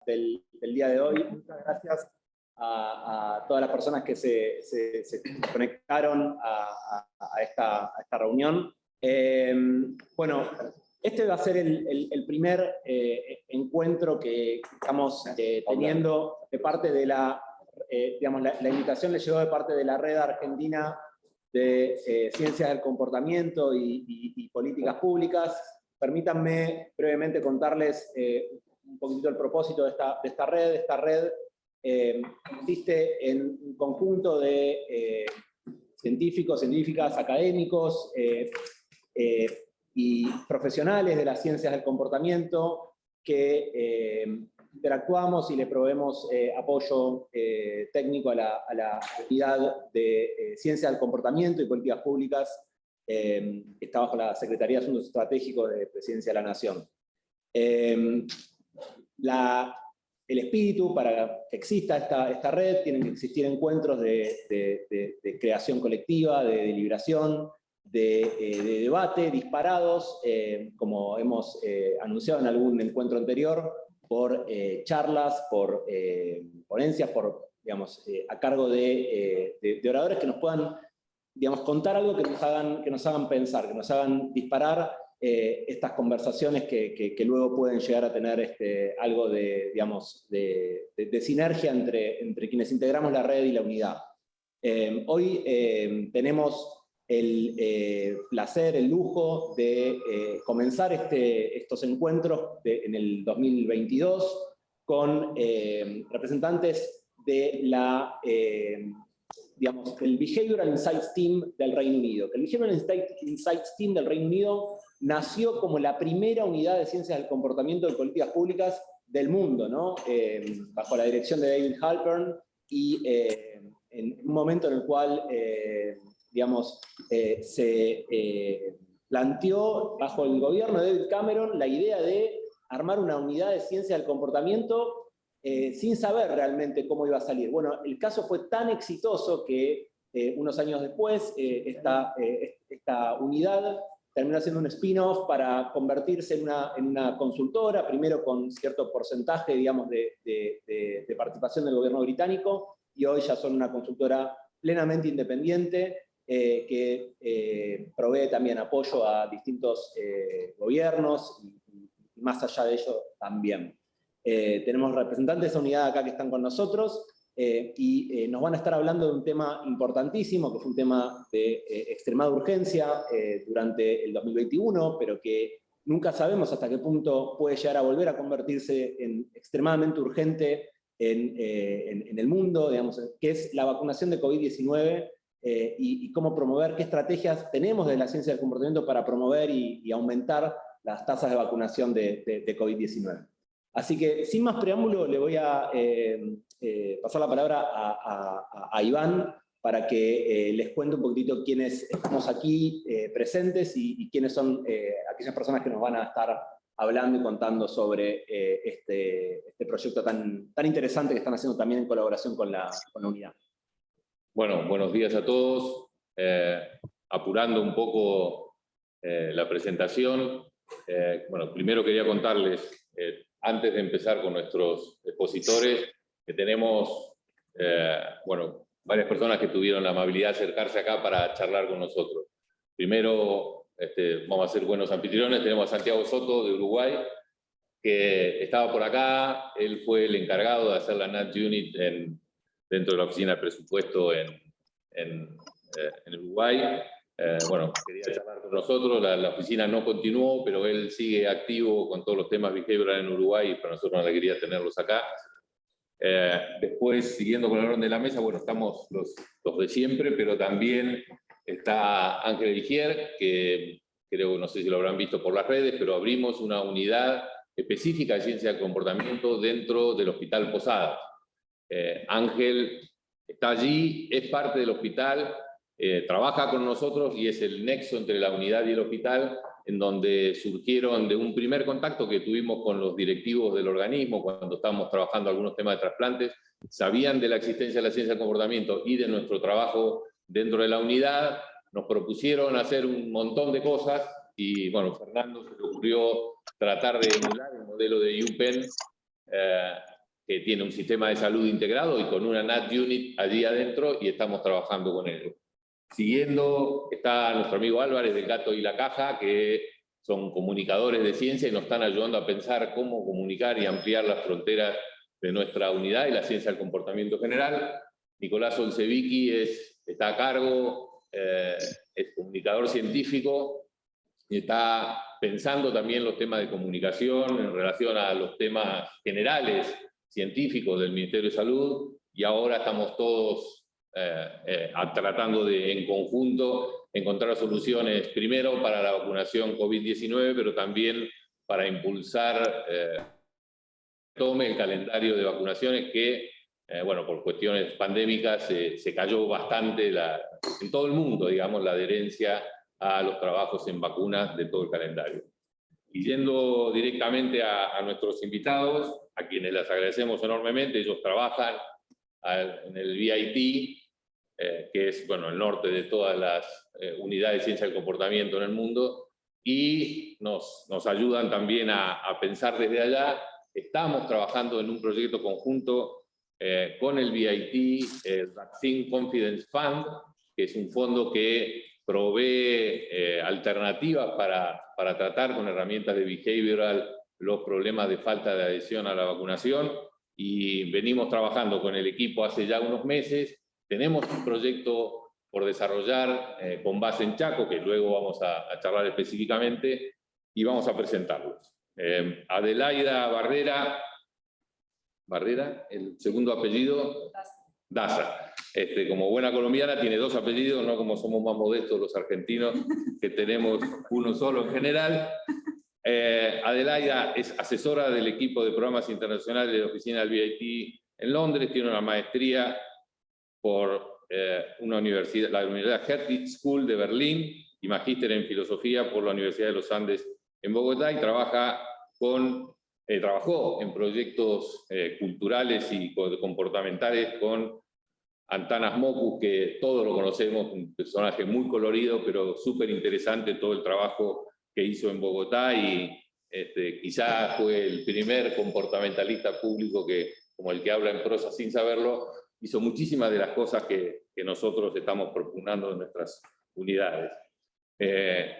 del día de hoy. Muchas gracias a todas las personas que se conectaron a esta reunión. Bueno, este va a ser el primer encuentro que estamos teniendo de parte de digamos, la invitación le llegó de parte de la Red Argentina de Ciencias del Comportamiento y Políticas Públicas. Permítanme brevemente contarles un poquito el propósito de esta red. Esta red consiste en un conjunto de científicos, científicas, académicos y profesionales de las ciencias del comportamiento que interactuamos y le proveemos apoyo técnico a la unidad de Ciencias del Comportamiento y Políticas Públicas que está bajo la Secretaría de Asuntos Estratégicos de Presidencia de la Nación. El espíritu para que exista esta red, tienen que existir encuentros de creación colectiva, de deliberación, de debate disparados, como hemos anunciado en algún encuentro anterior, por charlas, por ponencias, digamos, a cargo de oradores que nos puedan, digamos, contar algo que nos hagan pensar, que nos hagan disparar estas conversaciones que luego pueden llegar a tener algo de, digamos, de sinergia entre quienes integramos la red y la unidad. Hoy tenemos el placer, el lujo de comenzar estos encuentros en el 2022 con representantes de digamos, del Behavioral Insights Team del Reino Unido. Que el Behavioral Insights Team del Reino Unido nació como la primera unidad de ciencias del comportamiento de políticas públicas del mundo, ¿no? Bajo la dirección de David Halpern, y en un momento en el cual digamos, se planteó bajo el gobierno de David Cameron la idea de armar una unidad de ciencia del comportamiento sin saber realmente cómo iba a salir. Bueno, el caso fue tan exitoso que unos años después esta unidad terminó siendo un spin-off para convertirse en una consultora, primero con cierto porcentaje, digamos, de participación del gobierno británico, y hoy ya son una consultora plenamente independiente, que provee también apoyo a distintos gobiernos y más allá de ello también. Tenemos representantes de esa unidad acá que están con nosotros y nos van a estar hablando de un tema importantísimo, que es un tema de extremada urgencia durante el 2021, pero que nunca sabemos hasta qué punto puede llegar a volver a convertirse en extremadamente urgente en el mundo, digamos, que es la vacunación de COVID-19. Y cómo promover, qué estrategias tenemos de la ciencia del comportamiento para promover y aumentar las tasas de vacunación de COVID-19. Así que, sin más preámbulo, le voy a pasar la palabra a Iván para que les cuente un poquitito quiénes estamos aquí presentes y quiénes son aquellas personas que nos van a estar hablando y contando sobre este proyecto tan interesante que están haciendo también en colaboración con la unidad. Bueno, buenos días a todos. Apurando un poco la presentación, bueno, primero quería contarles, antes de empezar con nuestros expositores, que tenemos, bueno, varias personas que tuvieron la amabilidad de acercarse acá para charlar con nosotros. Primero, vamos a ser buenos anfitriones, tenemos a Santiago Soto de Uruguay, que estaba por acá. Él fue el encargado de hacer la NAT Unit dentro de la oficina de presupuesto en Uruguay. Bueno, quería charlar con nosotros, la oficina no continuó, pero él sigue activo con todos los temas behavioral en Uruguay y para nosotros una alegría tenerlos acá. Después, siguiendo con el orden de la mesa, bueno, estamos los de siempre, pero también está Ángel Eligier, que creo, no sé si lo habrán visto por las redes, pero abrimos una unidad específica de ciencia del comportamiento dentro del Hospital Posadas. Ángel está allí, es parte del hospital, trabaja con nosotros y es el nexo entre la unidad y el hospital, en donde surgieron de un primer contacto que tuvimos con los directivos del organismo cuando estábamos trabajando algunos temas de trasplantes. Sabían de la existencia de la ciencia del comportamiento y de nuestro trabajo dentro de la unidad, nos propusieron hacer un montón de cosas y, bueno, Fernando se le ocurrió tratar de emular el modelo de UPenn que tiene un sistema de salud integrado y con una NAT Unit allí adentro, y estamos trabajando con ellos. Siguiendo está nuestro amigo Álvarez del Gato y la Caja, que son comunicadores de ciencia y nos están ayudando a pensar cómo comunicar y ampliar las fronteras de nuestra unidad y la ciencia del comportamiento general. Nicolás Olsevicki está a cargo, es comunicador científico y está pensando también los temas de comunicación en relación a los temas generales científicos del Ministerio de Salud, y ahora estamos todos tratando de, en conjunto, encontrar soluciones, primero para la vacunación COVID-19, pero también para impulsar tome el calendario de vacunaciones que, bueno, por cuestiones pandémicas se cayó bastante en todo el mundo, digamos, la adherencia a los trabajos en vacunas de todo el calendario. Y yendo directamente a nuestros invitados, a quienes les agradecemos enormemente, ellos trabajan en el VIT, que es, bueno, el norte de todas las unidades de ciencia del comportamiento en el mundo, y nos ayudan también a pensar desde allá. Estamos trabajando en un proyecto conjunto con el VIT, el Vaccine Confidence Fund, que es un fondo que provee alternativas para tratar con herramientas de behavioral los problemas de falta de adhesión a la vacunación, y venimos trabajando con el equipo hace ya unos meses. Tenemos un proyecto por desarrollar con base en Chaco, que luego vamos a charlar específicamente, y vamos a presentarlos. Adelaida Barrera, el segundo apellido, Daza. Como buena colombiana tiene dos apellidos, no como somos más modestos los argentinos, que tenemos uno solo en general. Adelaida es asesora del equipo de programas internacionales de la oficina del VIT en Londres, tiene una maestría por la Universidad Hertie School de Berlín y magíster en filosofía por la Universidad de los Andes en Bogotá, y trabajó en proyectos culturales y comportamentales con Antanas Mockus, que todos lo conocemos, un personaje muy colorido, pero súper interesante todo el trabajo que hizo en Bogotá, y quizás fue el primer comportamentalista público como el que habla en prosa sin saberlo, hizo muchísimas de las cosas que nosotros estamos propugnando en nuestras unidades.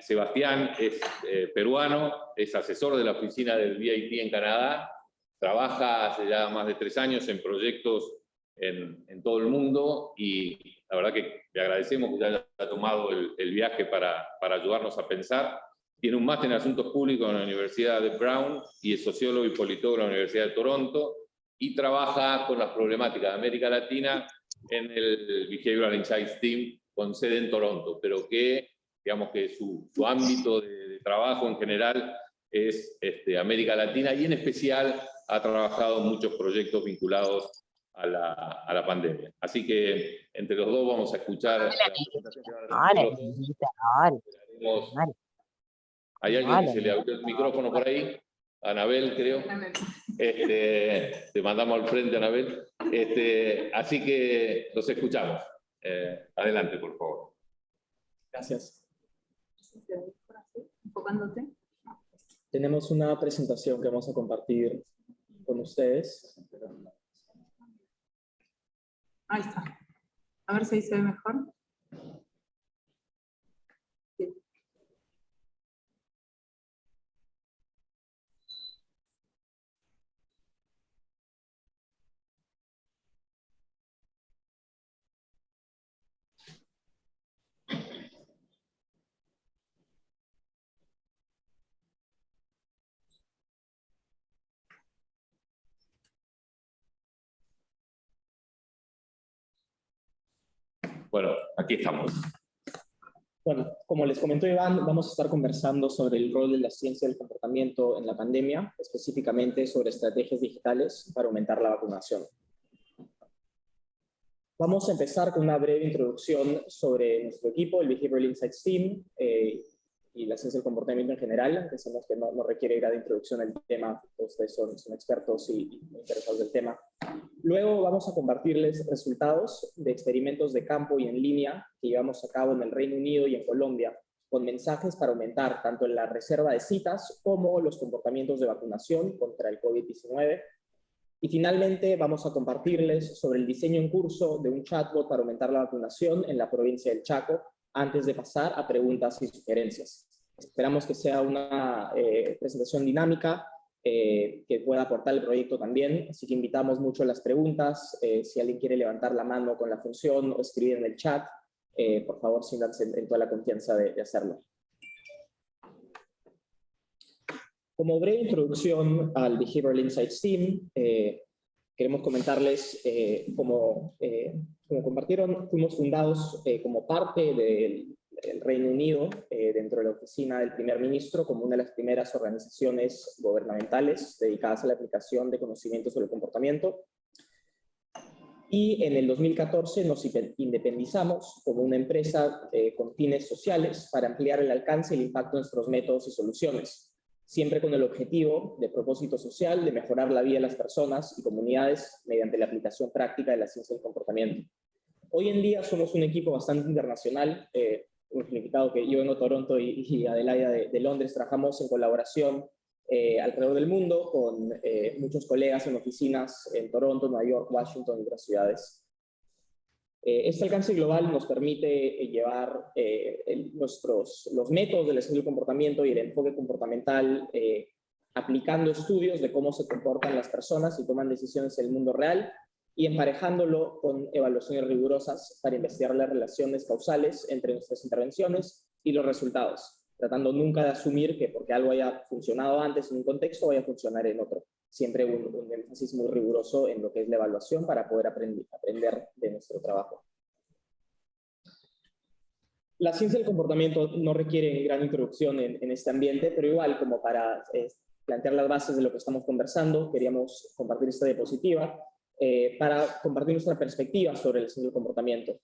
Sebastián es peruano, es asesor de la oficina del VIT en Canadá, trabaja hace ya más de 3 años en proyectos en todo el mundo, y la verdad que le agradecemos que haya tomado el viaje para ayudarnos a pensar. Tiene un máster en Asuntos Públicos en la Universidad de Brown y es sociólogo y politólogo en la Universidad de Toronto, y trabaja con las problemáticas de América Latina en el Behavioral Insights Team con sede en Toronto, pero que, digamos que su ámbito de trabajo en general es América Latina, y en especial ha trabajado en muchos proyectos vinculados a la pandemia. Así que entre los dos vamos a escuchar la presentación que van a hacer. ¿Hay alguien que se le abrió el micrófono por ahí? Anabel, creo. Te mandamos al frente, Anabel. Así que los escuchamos. Adelante, por favor. Gracias. Enfocándote. Tenemos una presentación que vamos a compartir con ustedes. Ahí está. A ver si ahí se ve mejor. Sí. Bueno, aquí estamos. Bueno, como les comentó Iván, vamos a estar conversando sobre el rol de la ciencia del comportamiento en la pandemia, específicamente sobre estrategias digitales para aumentar la vacunación. Vamos a empezar con una breve introducción sobre nuestro equipo, el Behavioral Insights Team, y la ciencia del comportamiento en general. Pensamos que no requiere gran introducción al tema, ustedes son expertos y interesados del tema. Luego vamos a compartirles resultados de experimentos de campo y en línea que llevamos a cabo en el Reino Unido y en Colombia, con mensajes para aumentar tanto la reserva de citas como los comportamientos de vacunación contra el COVID-19. Y finalmente vamos a compartirles sobre el diseño en curso de un chatbot para aumentar la vacunación en la provincia del Chaco, antes de pasar a preguntas y sugerencias. Esperamos que sea una presentación dinámica, que pueda aportar el proyecto también, así que invitamos mucho a las preguntas. Si alguien quiere levantar la mano con la función o escribir en el chat, por favor, siéntanse en toda la confianza de hacerlo. Como breve introducción al Behavioral Insights Team, queremos comentarles como compartieron, fuimos fundados como parte del Reino Unido, dentro de la oficina del primer ministro, como una de las primeras organizaciones gubernamentales dedicadas a la aplicación de conocimientos sobre el comportamiento. Y en el 2014 nos independizamos como una empresa con fines sociales para ampliar el alcance y el impacto de nuestros métodos y soluciones, siempre con el objetivo de propósito social de mejorar la vida de las personas y comunidades mediante la aplicación práctica de la ciencia del comportamiento. Hoy en día somos un equipo bastante internacional, un significado que yo vengo de Toronto y Adelaida de Londres. Trabajamos en colaboración alrededor del mundo con muchos colegas en oficinas en Toronto, Nueva York, Washington y otras ciudades. Este alcance global nos permite llevar los métodos del estudio del comportamiento y el enfoque comportamental, aplicando estudios de cómo se comportan las personas y toman decisiones en el mundo real, y emparejándolo con evaluaciones rigurosas para investigar las relaciones causales entre nuestras intervenciones y los resultados, tratando nunca de asumir que porque algo haya funcionado antes en un contexto vaya a funcionar en otro. Siempre un énfasis muy riguroso en lo que es la evaluación para poder aprender de nuestro trabajo. La ciencia del comportamiento no requiere gran introducción en este ambiente, pero igual, como para plantear las bases de lo que estamos conversando, queríamos compartir esta diapositiva para compartir nuestra perspectiva sobre la ciencia del comportamiento,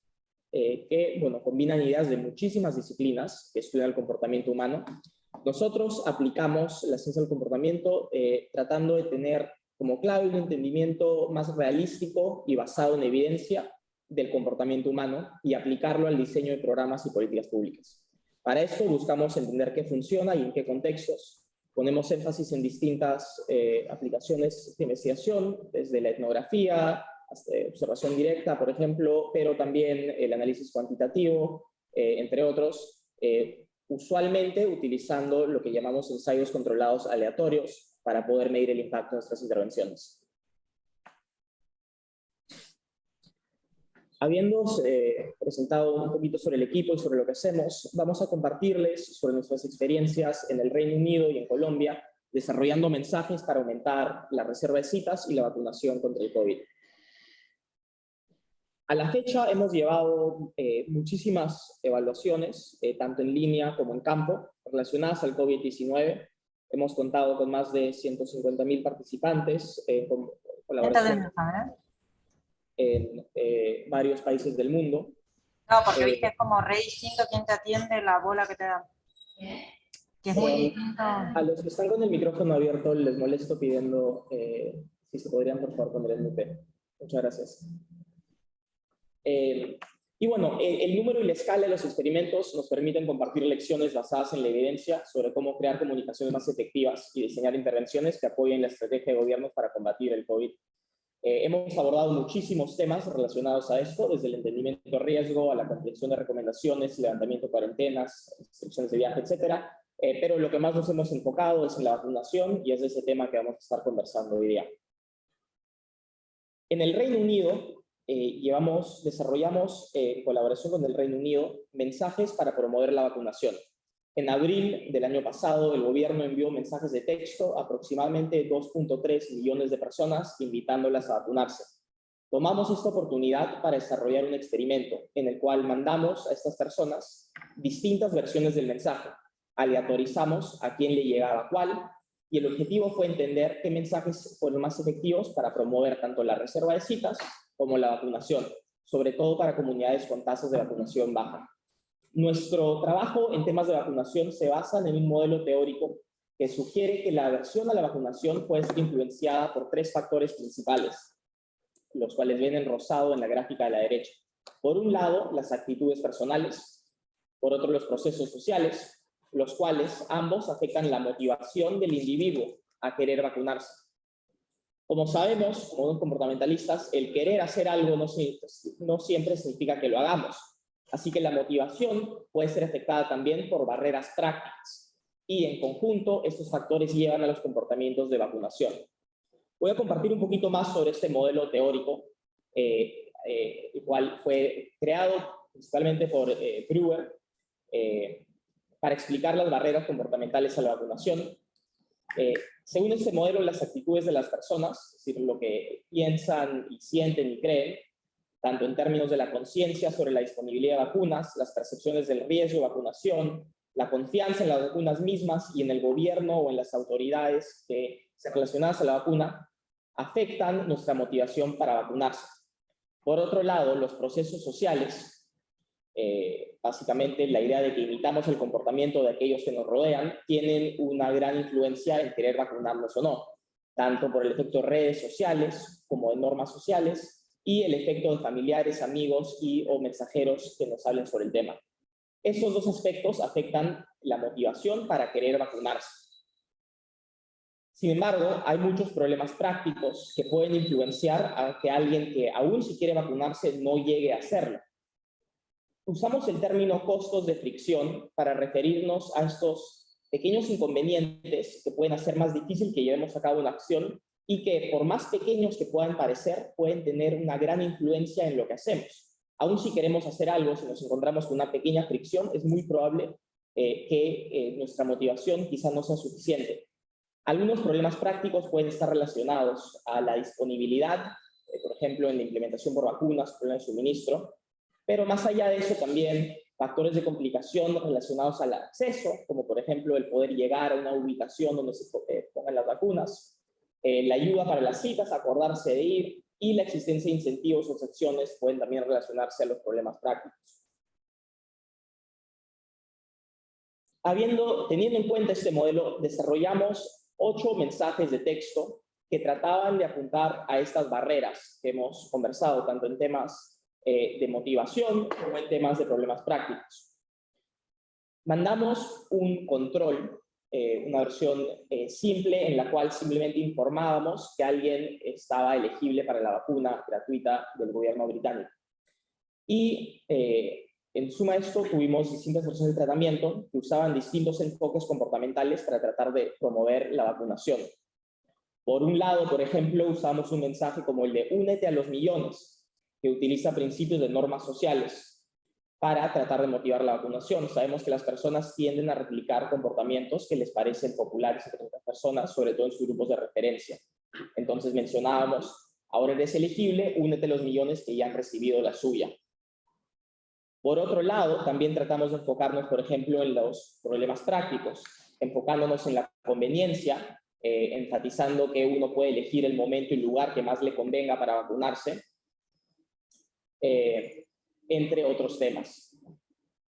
que combinan ideas de muchísimas disciplinas que estudian el comportamiento humano. Nosotros aplicamos la ciencia del comportamiento tratando de tener como clave un entendimiento más realístico y basado en evidencia del comportamiento humano y aplicarlo al diseño de programas y políticas públicas. Para esto buscamos entender qué funciona y en qué contextos. Ponemos énfasis en distintas aplicaciones de investigación, desde la etnografía hasta observación directa, por ejemplo, pero también el análisis cuantitativo, entre otros, usualmente utilizando lo que llamamos ensayos controlados aleatorios para poder medir el impacto de nuestras intervenciones. Habiendo presentado un poquito sobre el equipo y sobre lo que hacemos, vamos a compartirles sobre nuestras experiencias en el Reino Unido y en Colombia, desarrollando mensajes para aumentar la reserva de citas y la vacunación contra el COVID. A la fecha hemos llevado muchísimas evaluaciones, tanto en línea como en campo, relacionadas al COVID-19. Hemos contado con más de 150.000 participantes con colaboración en varios países del mundo. No, porque viste, es como re distinto quién te atiende, la bola que te dan. Que es muy distinto. A los que están con el micrófono abierto les molesto pidiendo si se podrían por favor poner el mute. Muchas gracias. Y bueno, el número y la escala de los experimentos nos permiten compartir lecciones basadas en la evidencia sobre cómo crear comunicaciones más efectivas y diseñar intervenciones que apoyen la estrategia de gobiernos para combatir el COVID. Hemos abordado muchísimos temas relacionados a esto, desde el entendimiento de riesgo a la comprensión de recomendaciones, levantamiento de cuarentenas, restricciones de viaje, etc. Pero lo que más nos hemos enfocado es en la vacunación y es de ese tema que vamos a estar conversando hoy día. En el Reino Unido, desarrollamos en colaboración con el Reino Unido mensajes para promover la vacunación. En abril del año pasado, el gobierno envió mensajes de texto a aproximadamente 2.3 millones de personas, invitándolas a vacunarse. Tomamos esta oportunidad para desarrollar un experimento en el cual mandamos a estas personas distintas versiones del mensaje. Aleatorizamos a quién le llegaba cuál, y el objetivo fue entender qué mensajes fueron más efectivos para promover tanto la reserva de citas como la vacunación, sobre todo para comunidades con tasas de vacunación baja. Nuestro trabajo en temas de vacunación se basa en un modelo teórico que sugiere que la adhesión a la vacunación puede ser influenciada por 3 factores principales, los cuales ven en rosado en la gráfica de la derecha. Por un lado, las actitudes personales, por otro, los procesos sociales, los cuales ambos afectan la motivación del individuo a querer vacunarse. Como sabemos, como buenos comportamentalistas, el querer hacer algo no siempre significa que lo hagamos. Así que la motivación puede ser afectada también por barreras prácticas. Y en conjunto, estos factores llevan a los comportamientos de vacunación. Voy a compartir un poquito más sobre este modelo teórico, el cual fue creado principalmente por Brewer, para explicar las barreras comportamentales a la vacunación. Según este modelo, las actitudes de las personas, es decir, lo que piensan y sienten y creen, tanto en términos de la conciencia sobre la disponibilidad de vacunas, las percepciones del riesgo de vacunación, la confianza en las vacunas mismas y en el gobierno o en las autoridades que sean relacionadas a la vacuna, afectan nuestra motivación para vacunarse. Por otro lado, los procesos sociales, básicamente la idea de que imitamos el comportamiento de aquellos que nos rodean, tienen una gran influencia en querer vacunarnos o no, tanto por el efecto de redes sociales como de normas sociales y el efecto de familiares, amigos o mensajeros que nos hablen sobre el tema. Estos dos aspectos afectan la motivación para querer vacunarse. Sin embargo, hay muchos problemas prácticos que pueden influenciar a que alguien que aún si quiere vacunarse no llegue a hacerlo. Usamos el término costos de fricción para referirnos a estos pequeños inconvenientes que pueden hacer más difícil que llevemos a cabo una acción y que, por más pequeños que puedan parecer, pueden tener una gran influencia en lo que hacemos. Aún si queremos hacer algo, si nos encontramos con una pequeña fricción, es muy probable que nuestra motivación quizá no sea suficiente. Algunos problemas prácticos pueden estar relacionados a la disponibilidad, por ejemplo, en la implementación por vacunas, problemas de suministro, pero más allá de eso también factores de complicación relacionados al acceso, como por ejemplo el poder llegar a una ubicación donde se pongan las vacunas, la ayuda para las citas, acordarse de ir, y la existencia de incentivos o secciones pueden también relacionarse a los problemas prácticos. Teniendo en cuenta este modelo, desarrollamos 8 mensajes de texto que trataban de apuntar a estas barreras que hemos conversado, tanto en temas de motivación como en temas de problemas prácticos. Mandamos un control, una versión simple en la cual simplemente informábamos que alguien estaba elegible para la vacuna gratuita del gobierno británico. Y en suma a esto tuvimos distintas versiones de tratamiento que usaban distintos enfoques comportamentales para tratar de promover la vacunación. Por un lado, por ejemplo, usamos un mensaje como el de únete a los millones, que utiliza principios de normas sociales para tratar de motivar la vacunación. Sabemos que las personas tienden a replicar comportamientos que les parecen populares entre otras personas, sobre todo en sus grupos de referencia. Entonces mencionábamos, ahora eres elegible, únete a los millones que ya han recibido la suya. Por otro lado, también tratamos de enfocarnos, por ejemplo, en los problemas prácticos, enfocándonos en la conveniencia, enfatizando que uno puede elegir el momento y lugar que más le convenga para vacunarse, entre otros temas.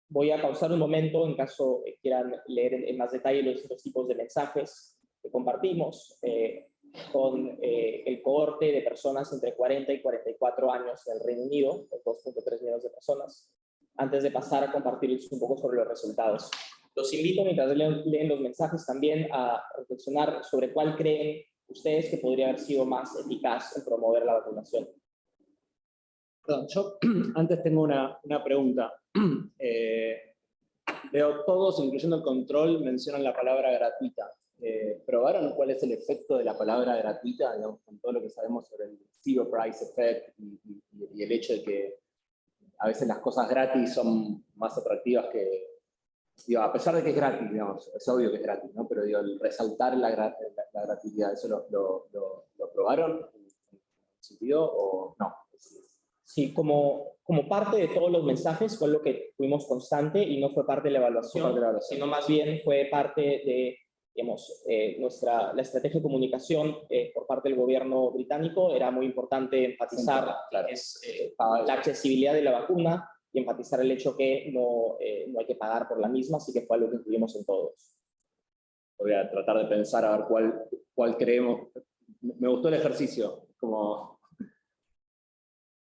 Voy a pausar un momento en caso quieran leer en más detalle los distintos tipos de mensajes que compartimos con el cohorte de personas entre 40 y 44 años del Reino Unido, 2.3 millones de personas, antes de pasar a compartirles un poco sobre los resultados. Los invito, mientras leen los mensajes, también a reflexionar sobre cuál creen ustedes que podría haber sido más eficaz en promover la vacunación. Perdón, yo antes tengo una pregunta. Veo todos, incluyendo el control, mencionan la palabra gratuita. ¿Probaron cuál es el efecto de la palabra gratuita, digamos, con todo lo que sabemos sobre el zero price effect y el hecho de que a veces las cosas gratis son más atractivas que... Digo, a pesar de que es gratis, digamos, es obvio que es gratis, ¿no? Pero digo, el resaltar la gratuidad, ¿eso lo probaron en ese sentido o no? Sí, como parte de todos los mensajes fue lo que tuvimos constante y no fue parte de la evaluación, sino más bien fue parte de, digamos, la estrategia de comunicación por parte del gobierno británico. Era muy importante enfatizar la accesibilidad de la vacuna y enfatizar el hecho que no hay que pagar por la misma, así que fue algo que incluimos en todos. Voy a tratar de pensar a ver cuál creemos. Me gustó el ejercicio, como...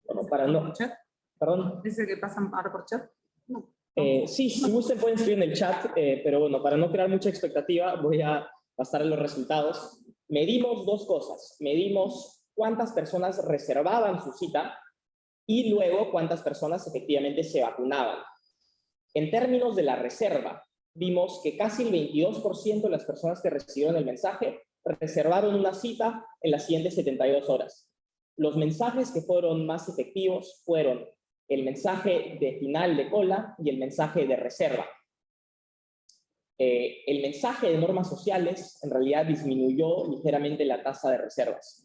Bueno, para no... ¿Chat? ¿Perdón? ¿Dice que pasan ahora por chat? No. Sí, si gusten pueden escribir en el chat, pero bueno, para no crear mucha expectativa voy a pasar a los resultados. medimos dos cosas. Medimos cuántas personas reservaban su cita y luego cuántas personas efectivamente se vacunaban. En términos de la reserva, vimos que casi el 22% de las personas que recibieron el mensaje reservaron una cita en las siguientes 72 horas. Los mensajes que fueron más efectivos fueron el mensaje de final de cola y el mensaje de reserva. El mensaje de normas sociales en realidad disminuyó ligeramente la tasa de reservas.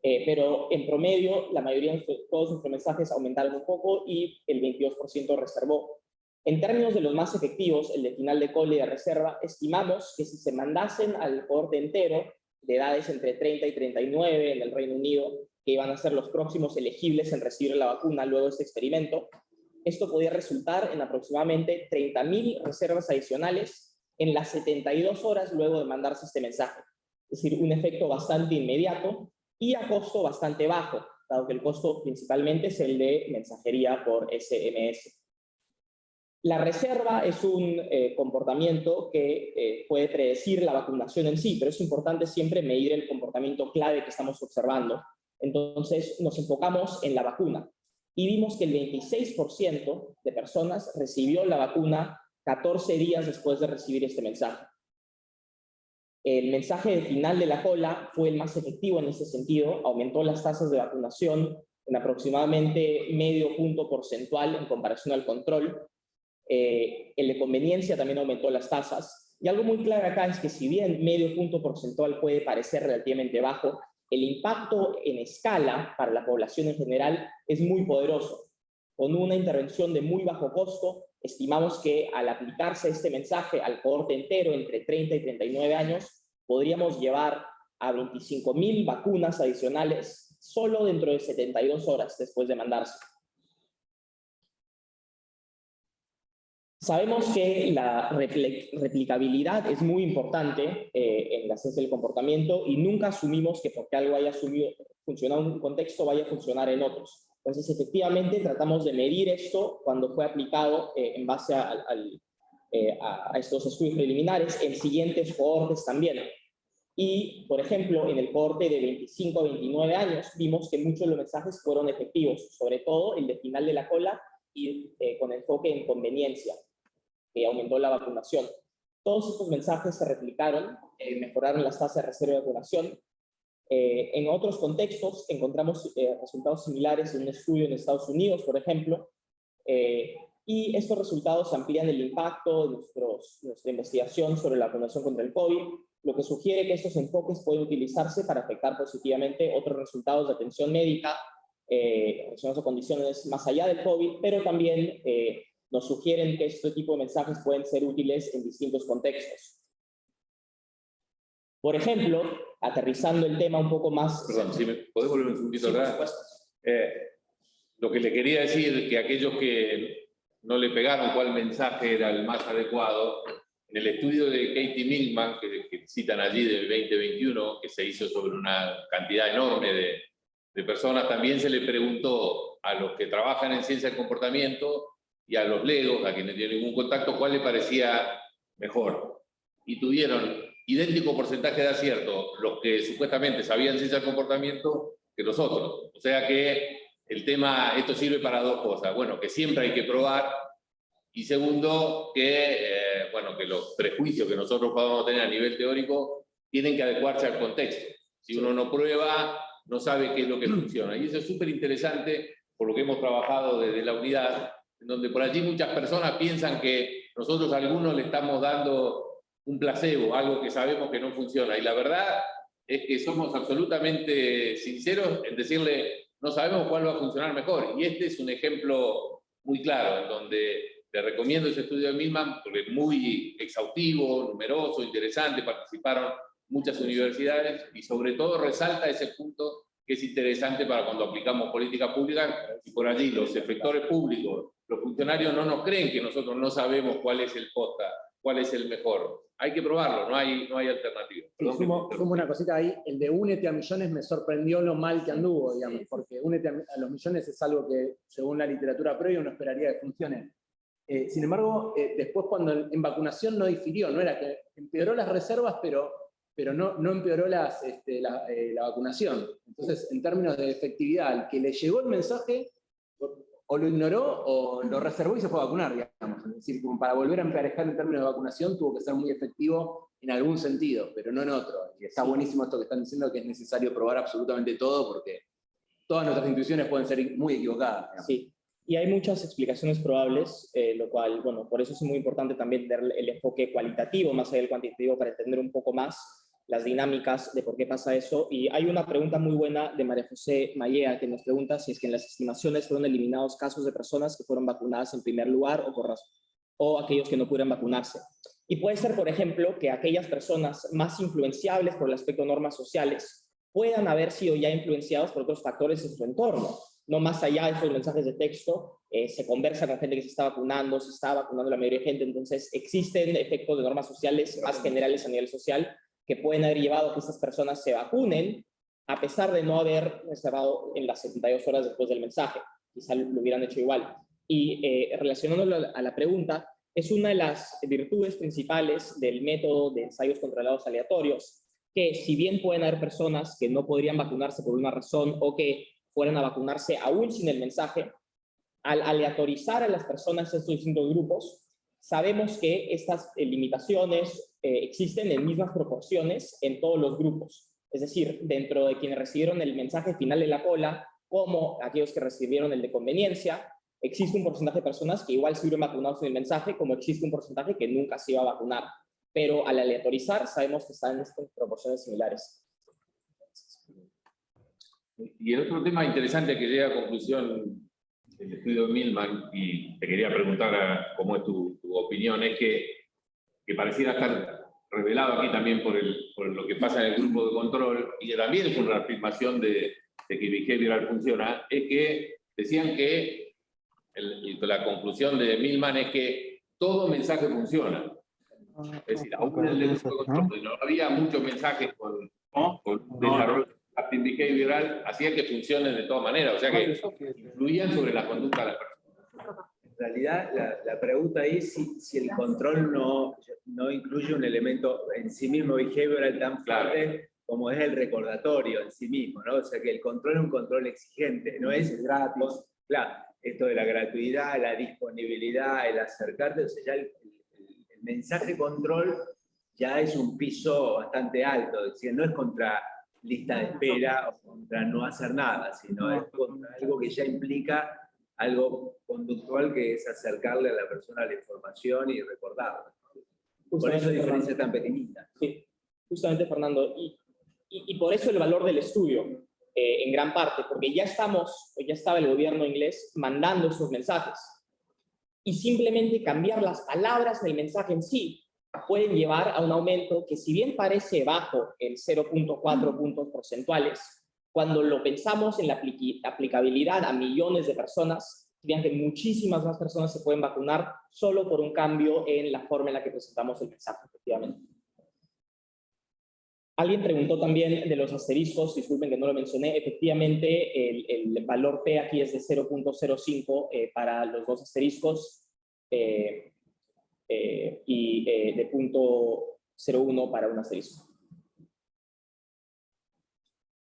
Pero en promedio, la mayoría de todos nuestros mensajes aumentaron un poco y el 22% reservó. En términos de los más efectivos, el de final de cola y de reserva, estimamos que si se mandasen al cohorte entero de edades entre 30 y 39 en el Reino Unido, que iban a ser los próximos elegibles en recibir la vacuna luego de este experimento, esto podía resultar en aproximadamente 30.000 reservas adicionales en las 72 horas luego de mandarse este mensaje. Es decir, un efecto bastante inmediato y a costo bastante bajo, dado que el costo principalmente es el de mensajería por SMS. La reserva es un comportamiento que puede predecir la vacunación en sí, pero es importante siempre medir el comportamiento clave que estamos observando. Entonces nos enfocamos en la vacuna y vimos que el 26% de personas recibió la vacuna 14 días después de recibir este mensaje. El mensaje de final de la cola fue el más efectivo en este sentido, aumentó las tasas de vacunación en aproximadamente medio punto porcentual en comparación al control. El de conveniencia también aumentó las tasas. Y algo muy clave acá es que si bien medio punto porcentual puede parecer relativamente bajo, el impacto en escala para la población en general es muy poderoso. Con una intervención de muy bajo costo, estimamos que al aplicarse este mensaje al cohorte entero entre 30 y 39 años, podríamos llevar a 25.000 vacunas adicionales solo dentro de 72 horas después de mandarse. Sabemos que la replicabilidad es muy importante en la ciencia del comportamiento y nunca asumimos que porque algo haya funcionado en un contexto vaya a funcionar en otros. Entonces, efectivamente, tratamos de medir esto cuando fue aplicado en base a estos estudios preliminares en siguientes cohortes también. Y, por ejemplo, en el cohorte de 25 a 29 años vimos que muchos de los mensajes fueron efectivos, sobre todo el de final de la cola y con enfoque en conveniencia, que aumentó la vacunación. Todos estos mensajes se replicaron, mejoraron las tasas de reserva de vacunación. En otros contextos encontramos resultados similares en un estudio en Estados Unidos, por ejemplo, y estos resultados amplían el impacto de nuestra investigación sobre la vacunación contra el COVID, lo que sugiere que estos enfoques pueden utilizarse para afectar positivamente otros resultados de atención médica relacionados a condiciones más allá del COVID, pero también nos sugieren que este tipo de mensajes pueden ser útiles en distintos contextos. Por ejemplo, aterrizando el tema un poco más... Perdón, si me podés volver un segundito sí, atrás. Lo que le quería decir, que aquellos que no le pegaron cuál mensaje era el más adecuado, en el estudio de Katie Milman, que citan allí del 2021, que se hizo sobre una cantidad enorme de personas, también se le preguntó a los que trabajan en ciencia del comportamiento y a los legos, a quienes no tienen ningún contacto, cuál le parecía mejor. Y tuvieron idéntico porcentaje de acierto los que supuestamente sabían ciencia del comportamiento que los otros. O sea que el tema, esto sirve para dos cosas. Bueno, que siempre hay que probar, y segundo, que, bueno, que los prejuicios que nosotros podamos tener a nivel teórico tienen que adecuarse al contexto. Si uno no prueba, no sabe qué es lo que funciona. Y eso es súper interesante por lo que hemos trabajado desde la unidad, en donde por allí muchas personas piensan que nosotros a algunos le estamos dando un placebo, algo que sabemos que no funciona. Y la verdad es que somos absolutamente sinceros en decirle, no sabemos cuál va a funcionar mejor. Y este es un ejemplo muy claro, en donde te recomiendo ese estudio de Milman, porque es muy exhaustivo, numeroso, interesante, participaron muchas universidades y sobre todo resalta ese punto que es interesante para cuando aplicamos política pública, y por allí los efectores públicos, los funcionarios no nos creen que nosotros no sabemos cuál es el posta, cuál es el mejor. Hay que probarlo, no hay alternativa. Sí, sumo una cosita ahí, el de Únete a Millones me sorprendió lo mal que anduvo, digamos, porque Únete a los Millones es algo que, según la literatura previa, uno esperaría que funcione. Sin embargo, después cuando en vacunación no difirió, no era que empeoró las reservas, pero pero no empeoró la vacunación. Entonces, en términos de efectividad, al que le llegó el mensaje, o lo ignoró o lo reservó y se fue a vacunar, digamos. Es decir, como para volver a emparejar en términos de vacunación, tuvo que ser muy efectivo en algún sentido, pero no en otro. Y está buenísimo esto que están diciendo, que es necesario probar absolutamente todo, porque todas nuestras intuiciones pueden ser muy equivocadas, digamos. Sí, y hay muchas explicaciones probables, lo cual, bueno, por eso es muy importante también dar el enfoque cualitativo más allá del cuantitativo para entender un poco más las dinámicas de por qué pasa eso. Y hay una pregunta muy buena de María José Mayea que nos pregunta si es que en las estimaciones fueron eliminados casos de personas que fueron vacunadas en primer lugar o aquellos que no pudieran vacunarse. Y puede ser, por ejemplo, que aquellas personas más influenciables por el aspecto de normas sociales puedan haber sido ya influenciados por otros factores en su entorno. No más allá de esos mensajes de texto, se conversa con gente que se está vacunando, se está vacunando la mayoría de gente, entonces existen efectos de normas sociales más generales a nivel social que pueden haber llevado a que estas personas se vacunen a pesar de no haber reservado en las 72 horas después del mensaje. Quizá lo hubieran hecho igual. Y relacionándolo a la pregunta, es una de las virtudes principales del método de ensayos controlados aleatorios, que si bien pueden haber personas que no podrían vacunarse por una razón o que fueran a vacunarse aún sin el mensaje, al aleatorizar a las personas en estos distintos grupos, sabemos que estas limitaciones existen en mismas proporciones en todos los grupos. Es decir, dentro de quienes recibieron el mensaje final de la cola, como aquellos que recibieron el de conveniencia, existe un porcentaje de personas que igual se hubieran vacunado sin el mensaje, como existe un porcentaje que nunca se iba a vacunar. Pero al aleatorizar sabemos que están en estas proporciones similares. Y el otro tema interesante que llega a conclusión del estudio de Millman, y te quería preguntar cómo es tu opinión, es que pareciera estar revelado aquí también por lo que pasa en el grupo de control, y que también es una afirmación de que behavioral funciona, es que decían que la conclusión de Millman es que todo mensaje funciona. Es decir, aún en el grupo de control, donde no había muchos mensajes con desarrollo behavioral, hacían que funcionen de todas maneras, o sea que influían sobre la conducta de las personas. En realidad, la pregunta ahí es si el control no incluye un elemento en sí mismo behavioral tan fuerte como es el recordatorio en sí mismo, ¿no? O sea que el control es un control exigente, no es gratis. Claro, esto de la gratuidad, la disponibilidad, el acercarte, o sea, ya el mensaje control ya es un piso bastante alto, es decir, no es contra lista de espera o contra no hacer nada, sino es contra algo que ya implica algo conductual, que es acercarle a la persona la información y recordarla. Por eso diferencia tan pequeñita. Sí, justamente, Fernando. Y por eso el valor del estudio, en gran parte, porque ya estaba el gobierno inglés mandando esos mensajes. Y simplemente cambiar las palabras del mensaje en sí pueden llevar a un aumento que, si bien parece bajo en 0.4 puntos porcentuales, cuando lo pensamos en la aplicabilidad a millones de personas, dirían que muchísimas más personas se pueden vacunar solo por un cambio en la forma en la que presentamos el mensaje, efectivamente. Alguien preguntó también de los asteriscos, disculpen que no lo mencioné, efectivamente el valor P aquí es de 0.05 para los dos asteriscos y de 0.01 para un asterisco.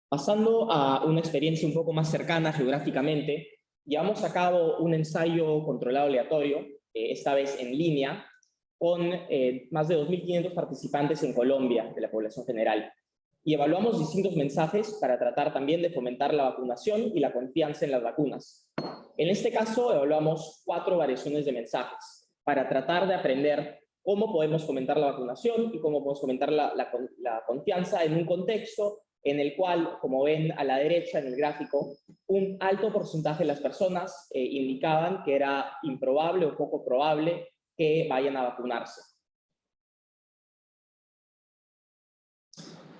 Pasando a una experiencia un poco más cercana geográficamente, llevamos a cabo un ensayo controlado aleatorio, esta vez en línea, con más de 2.500 participantes en Colombia, de la población general. Y evaluamos distintos mensajes para tratar también de fomentar la vacunación y la confianza en las vacunas. En este caso, evaluamos 4 variaciones de mensajes para tratar de aprender cómo podemos fomentar la vacunación y cómo podemos fomentar la confianza en un contexto en el cual, como ven a la derecha en el gráfico, un alto porcentaje de las personas indicaban que era improbable o poco probable que vayan a vacunarse.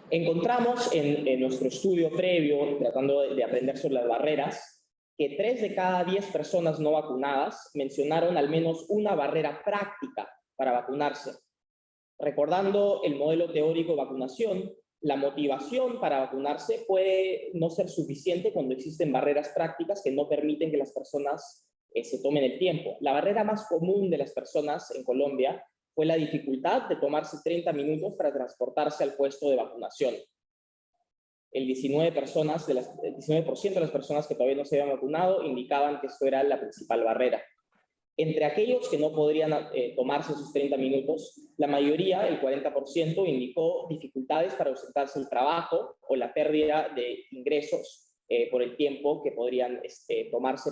Encontramos en nuestro estudio previo, tratando de aprender sobre las barreras, que 3 de cada 10 personas no vacunadas mencionaron al menos una barrera práctica para vacunarse. Recordando el modelo teórico de vacunación, la motivación para vacunarse puede no ser suficiente cuando existen barreras prácticas que no permiten que las personas se tomen el tiempo. La barrera más común de las personas en Colombia fue la dificultad de tomarse 30 minutos para transportarse al puesto de vacunación. El 19% de las personas que todavía no se habían vacunado indicaban que esto era la principal barrera. Entre aquellos que no podrían tomarse esos 30 minutos, la mayoría, el 40%, indicó dificultades para ausentarse del trabajo o la pérdida de ingresos por el tiempo que podrían tomarse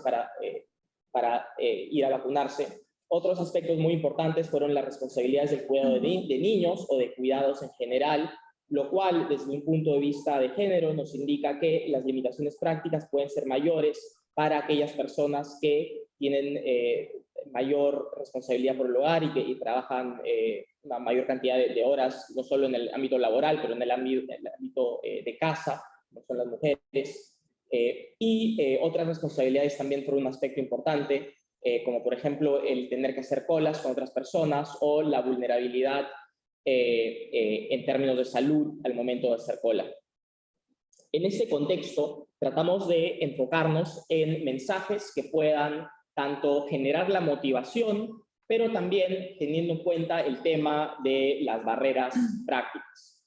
para ir a vacunarse. Otros aspectos muy importantes fueron las responsabilidades del cuidado de niños o de cuidados en general, lo cual, desde un punto de vista de género, nos indica que las limitaciones prácticas pueden ser mayores para aquellas personas que tienen mayor responsabilidad por el hogar y trabajan una mayor cantidad de horas, no solo en el ámbito laboral, pero en el ámbito de casa, como son las mujeres. Otras responsabilidades también fueron un aspecto importante, como por ejemplo el tener que hacer colas con otras personas o la vulnerabilidad en términos de salud al momento de hacer cola. En este contexto, tratamos de enfocarnos en mensajes que puedan tanto generar la motivación, pero también teniendo en cuenta el tema de las barreras prácticas.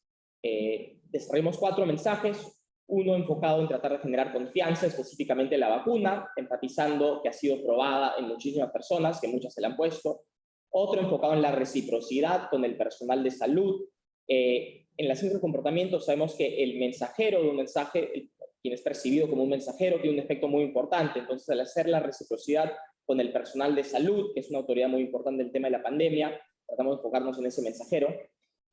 Desarrollamos 4 mensajes, uno enfocado en tratar de generar confianza, específicamente la vacuna, enfatizando que ha sido probada en muchísimas personas, que muchas se la han puesto. Otro enfocado en la reciprocidad con el personal de salud. En la ciencia del comportamiento sabemos que el mensajero de un mensaje, quien es percibido como un mensajero, tiene un efecto muy importante. Entonces, al hacer la reciprocidad con el personal de salud, que es una autoridad muy importante del tema de la pandemia, tratamos de enfocarnos en ese mensajero.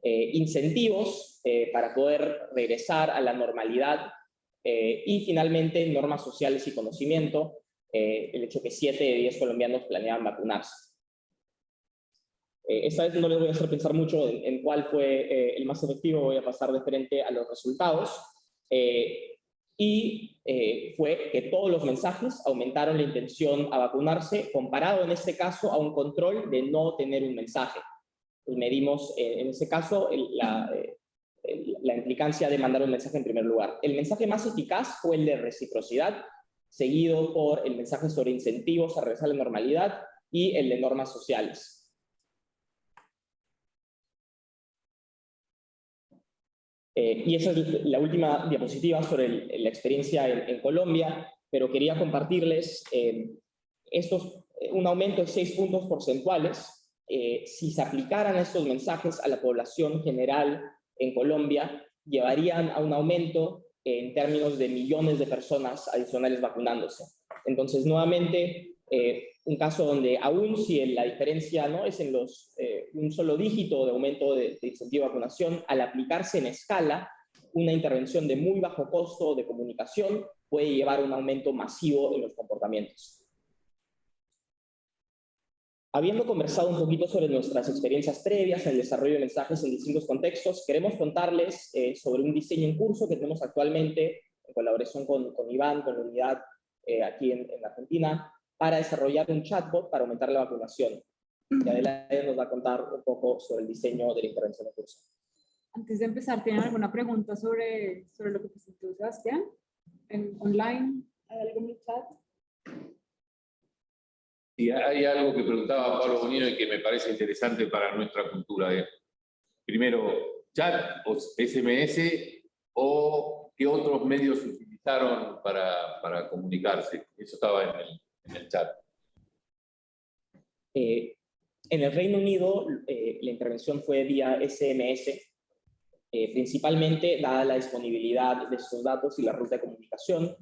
Incentivos para poder regresar a la normalidad y finalmente normas sociales y conocimiento, el hecho que 7 de 10 colombianos planean vacunarse. Esta vez no les voy a hacer pensar mucho en cuál fue el más efectivo, voy a pasar de frente a los resultados. Fue que todos los mensajes aumentaron la intención a vacunarse, comparado en este caso a un control de no tener un mensaje. Pues medimos en este caso la implicancia de mandar un mensaje en primer lugar. El mensaje más eficaz fue el de reciprocidad, seguido por el mensaje sobre incentivos a regresar a la normalidad y el de normas sociales. Y esa es la última diapositiva sobre la experiencia en Colombia, pero quería compartirles un aumento de 6 puntos porcentuales. Si se aplicaran estos mensajes a la población general en Colombia, llevarían a un aumento en términos de millones de personas adicionales vacunándose. Entonces, nuevamente, un caso donde aún si la diferencia no es en un solo dígito de aumento de incentivo de vacunación, al aplicarse en escala, una intervención de muy bajo costo de comunicación puede llevar a un aumento masivo en los comportamientos. Habiendo conversado un poquito sobre nuestras experiencias previas en el desarrollo de mensajes en distintos contextos, queremos contarles sobre un diseño en curso que tenemos actualmente en colaboración con Iván, con la unidad aquí en Argentina, para desarrollar un chatbot para aumentar la vacunación. Y Adelaide nos va a contar un poco sobre el diseño de la intervención en curso. Antes de empezar, ¿tienen alguna pregunta sobre lo que presentó Sebastián? ¿Online? ¿Hay algo en el chat? Y hay algo que preguntaba Pablo Bonino y que me parece interesante para nuestra cultura. Primero, chat o SMS, o qué otros medios utilizaron para comunicarse. Eso estaba en el chat. En el Reino Unido, la intervención fue vía SMS, principalmente dada la disponibilidad de estos datos y la ruta de comunicación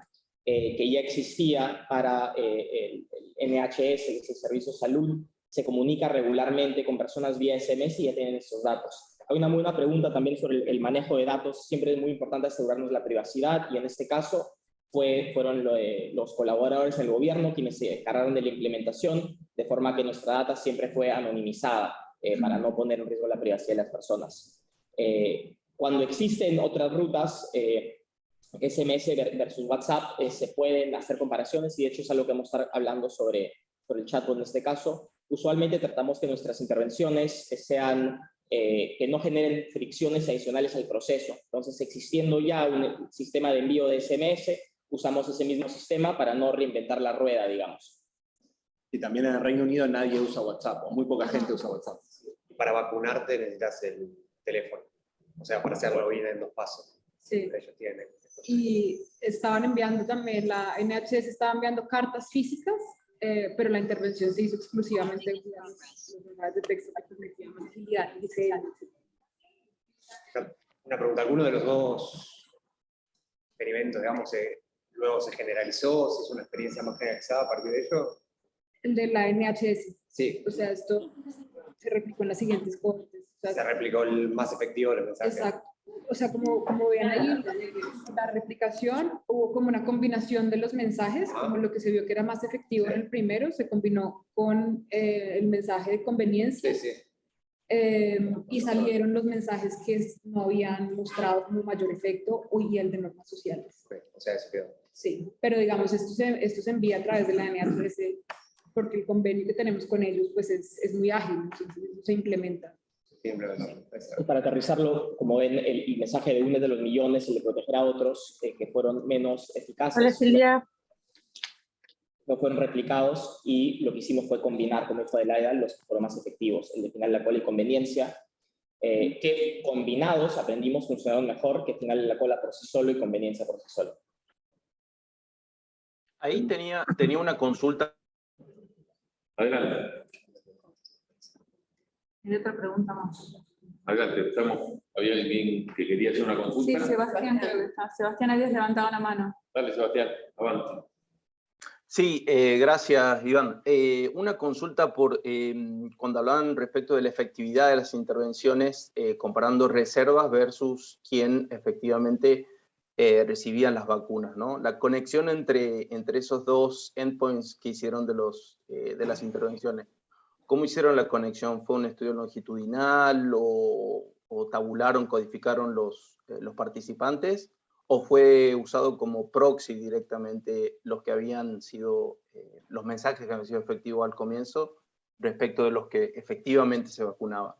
que ya existía para el NHS, que es el Servicio de Salud, se comunica regularmente con personas vía SMS y ya tienen estos datos. Hay una muy buena pregunta también sobre el manejo de datos. Siempre es muy importante asegurarnos la privacidad y en este caso fueron los colaboradores del gobierno quienes se encargaron de la implementación, de forma que nuestra data siempre fue anonimizada para no poner en riesgo la privacidad de las personas. Cuando existen otras rutas, SMS versus WhatsApp, se pueden hacer comparaciones y de hecho es algo que vamos a estar hablando sobre el chatbot en este caso. Usualmente tratamos que nuestras intervenciones sean, que no generen fricciones adicionales al proceso. Entonces, existiendo ya un sistema de envío de SMS, usamos ese mismo sistema para no reinventar la rueda, digamos. Y también en el Reino Unido nadie usa WhatsApp, o muy poca gente usa WhatsApp. para vacunarte necesitas el teléfono. O sea, para hacerlo bien en 2 pasos. Sí. Que ellos tienen. Y estaban enviando también, la NHS estaba enviando cartas físicas, pero la intervención se hizo exclusivamente vía los mensajes de texto que permitían más agilidad y diseño. Una pregunta, ¿alguno de los 2 experimentos, digamos, luego se generalizó, se hizo una experiencia más generalizada a partir de ello? El de la NHS. Sí. O sea, esto se replicó en las siguientes cohortes. O sea, Se replicó el más efectivo de los mensajes. exacto. O sea, como ven ahí, la replicación, hubo como una combinación de los mensajes, como lo que se vio que era más efectivo en el primero, se combinó con el mensaje de conveniencia. Sí, sí. Y salieron los mensajes que no habían mostrado como mayor efecto y el de normas sociales. O sea, eso quedó. Sí, pero digamos, esto se envía a través de la NHS porque el convenio que tenemos con ellos pues es muy ágil, entonces eso se implementa. Y para aterrizarlo, como ven, el mensaje de 1 de los millones, el de proteger a otros, que fueron menos eficaces. Hola, Silvia. No fueron replicados y lo que hicimos fue combinar, como dijo Adelaida, los que fueron más efectivos, el de final de la cola y conveniencia, que combinados aprendimos funcionaron mejor que final de la cola por sí solo y conveniencia por sí solo. Ahí tenía una consulta. Adelante. ¿Tiene otra pregunta más? Adelante, había alguien que quería hacer una consulta. Sí, Sebastián, Sebastián había levantado la mano. Dale, Sebastián, avance. Sí, gracias, Iván. Una consulta por cuando hablaban respecto de la efectividad de las intervenciones, comparando reservas versus quién efectivamente recibían las vacunas, ¿no? La conexión entre esos 2 endpoints que hicieron de las intervenciones. ¿Cómo hicieron la conexión? ¿Fue un estudio longitudinal o tabularon, codificaron los participantes? ¿O fue usado como proxy directamente los que habían sido, los mensajes que habían sido efectivos al comienzo respecto de los que efectivamente se vacunaban?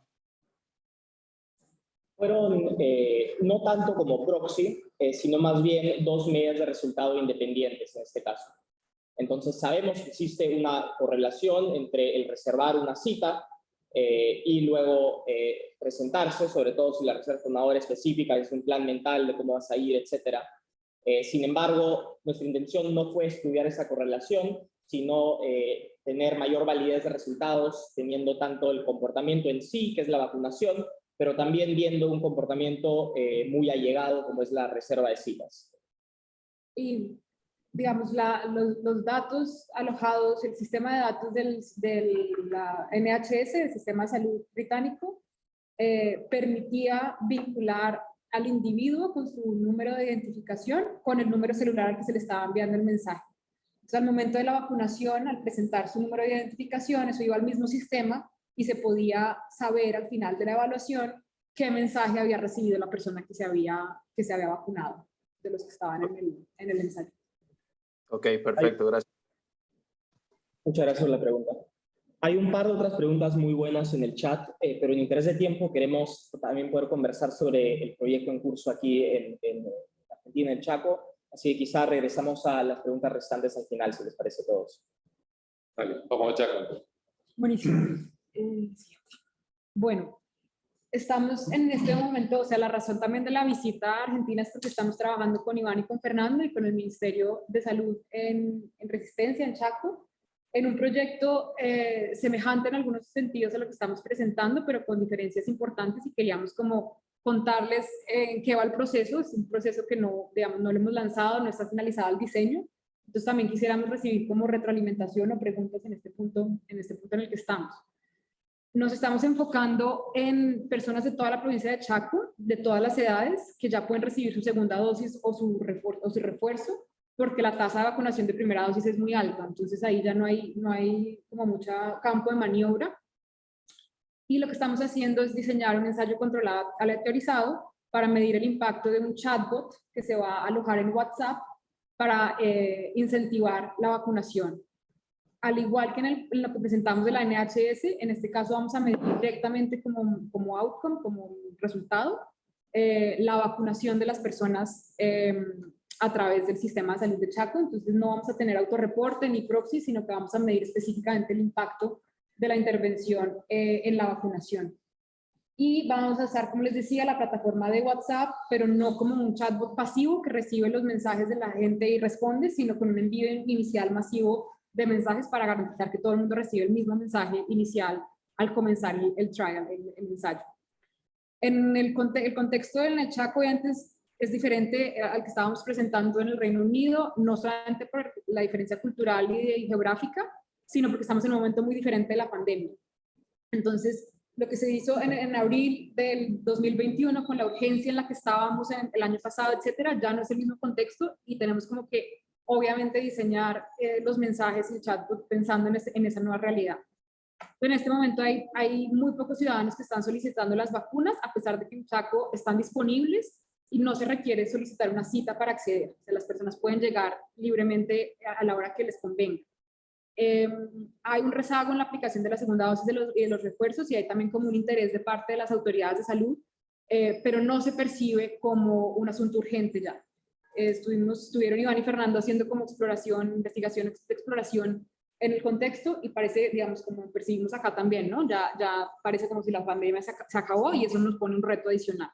Fueron no tanto como proxy, sino más bien 2 medidas de resultado independientes en este caso. Entonces sabemos que existe una correlación entre el reservar una cita y luego presentarse, sobre todo si la reserva formadora específica es un plan mental de cómo vas a ir, etc. Sin embargo, nuestra intención no fue estudiar esa correlación, sino tener mayor validez de resultados, teniendo tanto el comportamiento en sí, que es la vacunación, pero también viendo un comportamiento muy allegado, como es la reserva de citas. Y digamos, los datos alojados, el sistema de datos de la NHS, el Sistema de Salud Británico, permitía vincular al individuo con su número de identificación con el número celular al que se le estaba enviando el mensaje. Entonces, al momento de la vacunación, al presentar su número de identificación, eso iba al mismo sistema y se podía saber al final de la evaluación qué mensaje había recibido la persona que se había vacunado, de los que estaban en el ensayo. Ok, perfecto, gracias. Muchas gracias por la pregunta. Hay un par de otras preguntas muy buenas en el chat, pero en interés de tiempo queremos también poder conversar sobre el proyecto en curso aquí en Argentina, en Chaco. Así que quizá regresamos a las preguntas restantes al final, si les parece a todos. Vale, vamos a Chaco. Buenísimo. Bueno, estamos en este momento, o sea, la razón también de la visita a Argentina es porque estamos trabajando con Iván y con Fernando y con el Ministerio de Salud en Resistencia, en Chaco, en un proyecto semejante en algunos sentidos a lo que estamos presentando, pero con diferencias importantes, y queríamos como contarles en qué va el proceso. Es un proceso que no, digamos, no lo hemos lanzado, no está finalizado el diseño. Entonces también quisiéramos recibir como retroalimentación o preguntas en este punto en el que estamos. Nos estamos enfocando en personas de toda la provincia de Chaco, de todas las edades, que ya pueden recibir su segunda dosis o su refuerzo, porque la tasa de vacunación de primera dosis es muy alta. Entonces ahí ya no hay como mucho campo de maniobra. Y lo que estamos haciendo es diseñar un ensayo controlado aleatorizado para medir el impacto de un chatbot que se va a alojar en WhatsApp para incentivar la vacunación. Al igual que en lo que presentamos de la NHS, en este caso vamos a medir directamente como outcome, como resultado, la vacunación de las personas a través del sistema de salud de Chaco. Entonces no vamos a tener autorreporte ni proxy, sino que vamos a medir específicamente el impacto de la intervención en la vacunación. Y vamos a usar, como les decía, la plataforma de WhatsApp, pero no como un chatbot pasivo que recibe los mensajes de la gente y responde, sino con un envío inicial masivo de mensajes para garantizar que todo el mundo recibe el mismo mensaje inicial al comenzar el trial, el ensayo. En el contexto del NECHAC antes es diferente al que estábamos presentando en el Reino Unido, no solamente por la diferencia cultural y geográfica, sino porque estamos en un momento muy diferente de la pandemia. Entonces, lo que se hizo en abril del 2021 con la urgencia en la que estábamos el año pasado, etcétera, ya no es el mismo contexto y tenemos como que obviamente diseñar los mensajes y el chatbot pensando en esa nueva realidad. En este momento hay muy pocos ciudadanos que están solicitando las vacunas, a pesar de que en Chaco están disponibles y no se requiere solicitar una cita para acceder. O sea, las personas pueden llegar libremente a la hora que les convenga. Hay un rezago en la aplicación de la segunda dosis de los refuerzos y hay también como un interés de parte de las autoridades de salud, pero no se percibe como un asunto urgente ya. Estuvieron Iván y Fernando haciendo como investigación de exploración en el contexto y parece, digamos, como percibimos acá también, ¿no? Ya parece como si la pandemia se acabó y eso nos pone un reto adicional.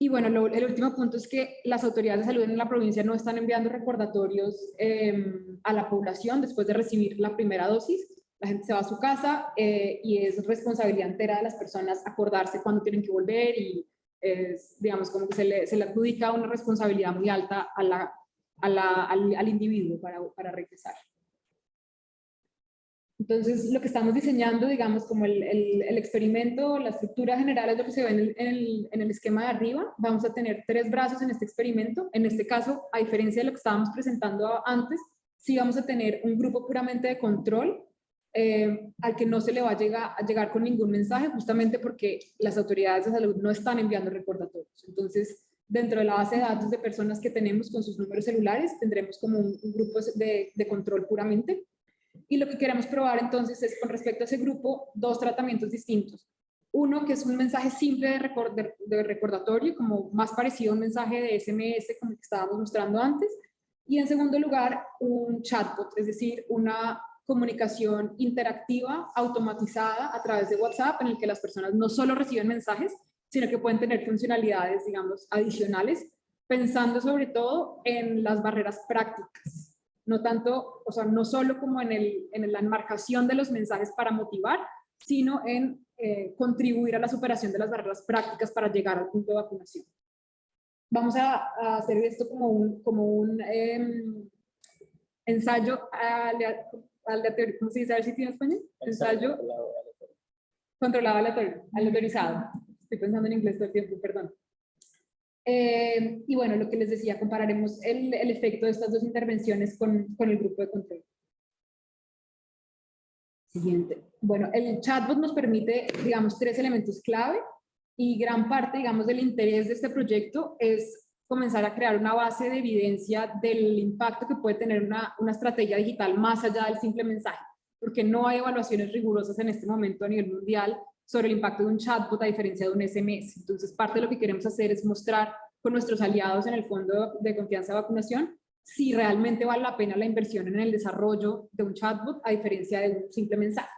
Y bueno, el último punto es que las autoridades de salud en la provincia no están enviando recordatorios a la población después de recibir la primera dosis. La gente se va a su casa y es responsabilidad entera de las personas acordarse cuándo tienen que volver y digamos como que se le adjudica una responsabilidad muy alta al individuo para regresar. Entonces, lo que estamos diseñando, digamos, como el experimento, la estructura general es lo que se ve en el esquema de arriba. Vamos a tener 3 brazos en este experimento. En este caso, a diferencia de lo que estábamos presentando antes, sí vamos a tener un grupo puramente de control al que no se le va a llegar con ningún mensaje, justamente porque las autoridades de salud no están enviando recordatorios. Entonces, dentro de la base de datos de personas que tenemos con sus números celulares, tendremos como un grupo de control puramente. Y lo que queremos probar entonces es, con respecto a ese grupo, 2 tratamientos distintos. Uno que es un mensaje simple de recordatorio, como más parecido a un mensaje de SMS como el que estábamos mostrando antes. Y en segundo lugar, un chatbot, es decir, una comunicación interactiva, automatizada a través de WhatsApp, en el que las personas no solo reciben mensajes, sino que pueden tener funcionalidades, digamos, adicionales, pensando sobre todo en las barreras prácticas. No tanto, o sea, no solo como en la enmarcación de los mensajes para motivar, sino en contribuir a la superación de las barreras prácticas para llegar al punto de vacunación. Vamos a hacer esto como un ensayo aleatorio, ¿cómo se dice? A ver si tiene español. Ensayo controlado aleatorizado. Estoy pensando en inglés todo el tiempo, perdón. Y bueno, lo que les decía, compararemos el efecto de estas 2 intervenciones con el grupo de control. Siguiente. Bueno, el chatbot nos permite, digamos, 3 elementos clave y gran parte, digamos, del interés de este proyecto es comenzar a crear una base de evidencia del impacto que puede tener una estrategia digital más allá del simple mensaje, porque no hay evaluaciones rigurosas en este momento a nivel mundial sobre el impacto de un chatbot a diferencia de un SMS. Entonces, parte de lo que queremos hacer es mostrar con nuestros aliados en el Fondo de Confianza de Vacunación si realmente vale la pena la inversión en el desarrollo de un chatbot a diferencia de un simple mensaje.